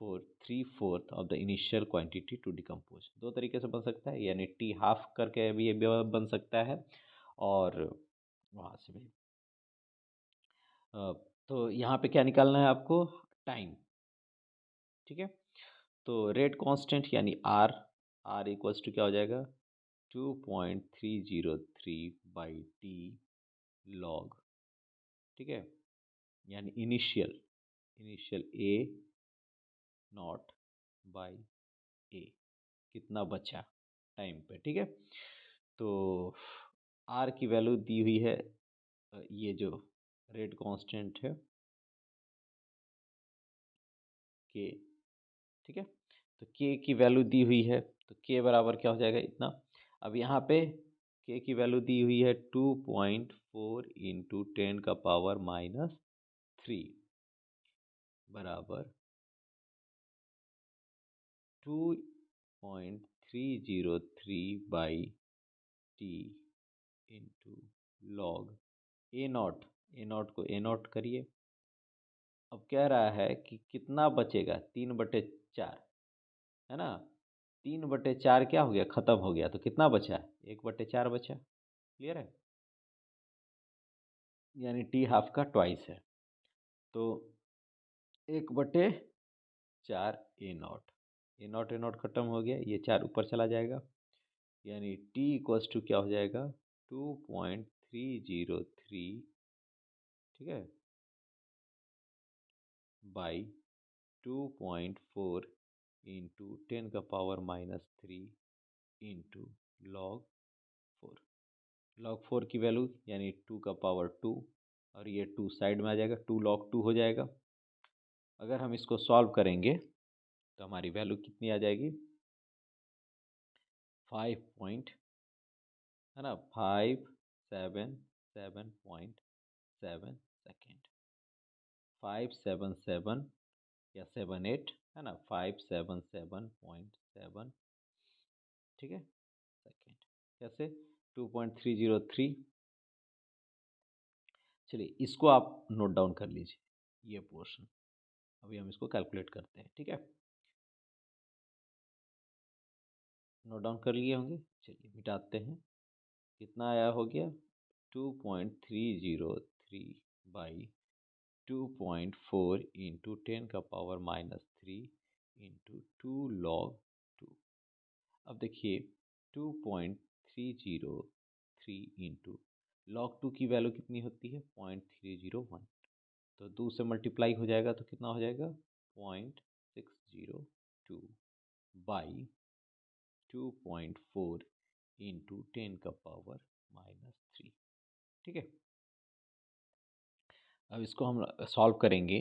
for 3/4 of the initial quantity to decompose. दो तरीके से बन सकता है, यानी T half करके भी ये बन सकता है, और वहाँ से भी। तो यहाँ पे क्या निकालना है आपको? टाइम। ठीक है, तो रेट कांस्टेंट यानी आर, आर इक्वल्स टू क्या हो जाएगा? 2.303/t log, ठीक है, यानी initial initial A naught by A कितना बचा टाइम पे, ठीक है। तो आर की वैल्यू दी हुई है, ये जो रेट कांस्टेंट है के, ठीक है। तो के की वैल्यू दी हुई है, तो के बराबर क्या हो जाएगा इतना। अब यहाँ पे के की वैल्यू दी हुई है 2.4 इंटू 10⁻³ बराबर 2.303/t into log A not को ए नॉट करिए। अब कह रहा है कि कितना बचेगा, 3/4 है ना। 3/4 क्या हो गया, खत्म हो गया, तो कितना बचा, 1/4 बचा। क्लियर है, यानी टी हाफ का ट्वाइस है, तो 1/4 ए नॉट खत्म हो गया, ये 4 ऊपर चला जाएगा, यानी टी इक्वल्स टू क्या हो जाएगा 2.303, ठीक है, बाई 2.4 इंटू 10⁻³ इंटू log 4 की वैल्यू यानी 2⁻2, और ये 2 साइड में आ जाएगा, 2 log 2 हो जाएगा। अगर हम इसको सॉल्व करेंगे तो हमारी वैल्यू कितनी आ जाएगी, 5 पॉइंट, है ना, 577.7 सेकेंड, 577 या 78, है ना, 577.7, ठीक है, सेकेंड। कैसे, 2.303। चलिए इसको आप नोट डाउन कर लीजिए, ये पोर्शन। अभी हम इसको कैलकुलेट करते हैं, ठीक है, नोट डाउन कर लिए होंगे। चलिए मिटाते हैं, कितना आया हो गया 2.303/2.4 इंटू 10⁻³ इंटू 2 log 2। अब देखिए 2.303 इंटू log 2 की वैल्यू कितनी होती है 0.301, तो 2 से मल्टीप्लाई हो जाएगा तो कितना हो जाएगा 0.602 बाई 2.4 इंटू 10⁻³, ठीक है। अब इसको हम सॉल्व करेंगे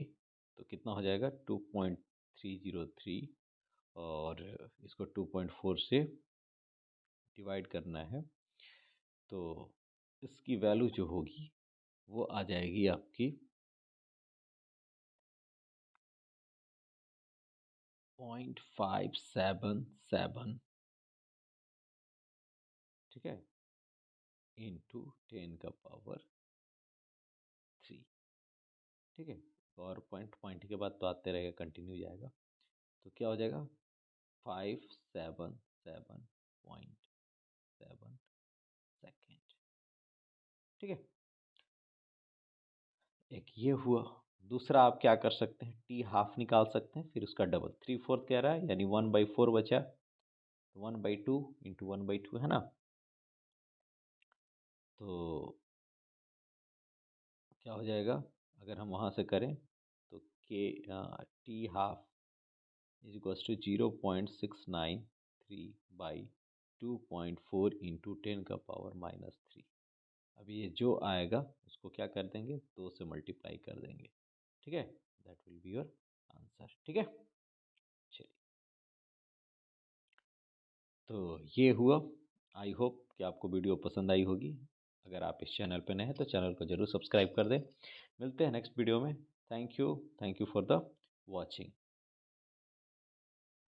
तो कितना हो जाएगा 2.303, और इसको 2.4 से डिवाइड करना है, तो इसकी वैल्यू जो होगी वो आ जाएगी आपकी 0.577, ठीक है, इंटू 10⁻³, ठीक है। और पॉइंट के बाद तो आते रहेगा, कंटिन्यू जाएगा, तो क्या हो जाएगा 577.7 सेकेंड, ठीक है। एक ये हुआ। दूसरा आप क्या कर सकते हैं, टी हाफ निकाल सकते हैं, फिर उसका डबल 3/4 कह रहा है, यानी 1/4 बचा, 1/2 इंटू 1/2 है ना। तो क्या हो जाएगा, अगर हम वहाँ से करें तो K T half is equals to 0.693/2.4 into 10⁻³। अब ये जो आएगा उसको क्या कर देंगे, 2 से मल्टीप्लाई कर देंगे, ठीक है, that will be your answer, ठीक है। चलिए, तो ये हुआ। आई होप कि आपको वीडियो पसंद आई होगी। अगर आप इस चैनल पर नए हैं तो चैनल को ज़रूर सब्सक्राइब कर दें। मिलते हैं नेक्स्ट वीडियो में। Thank you for the watching.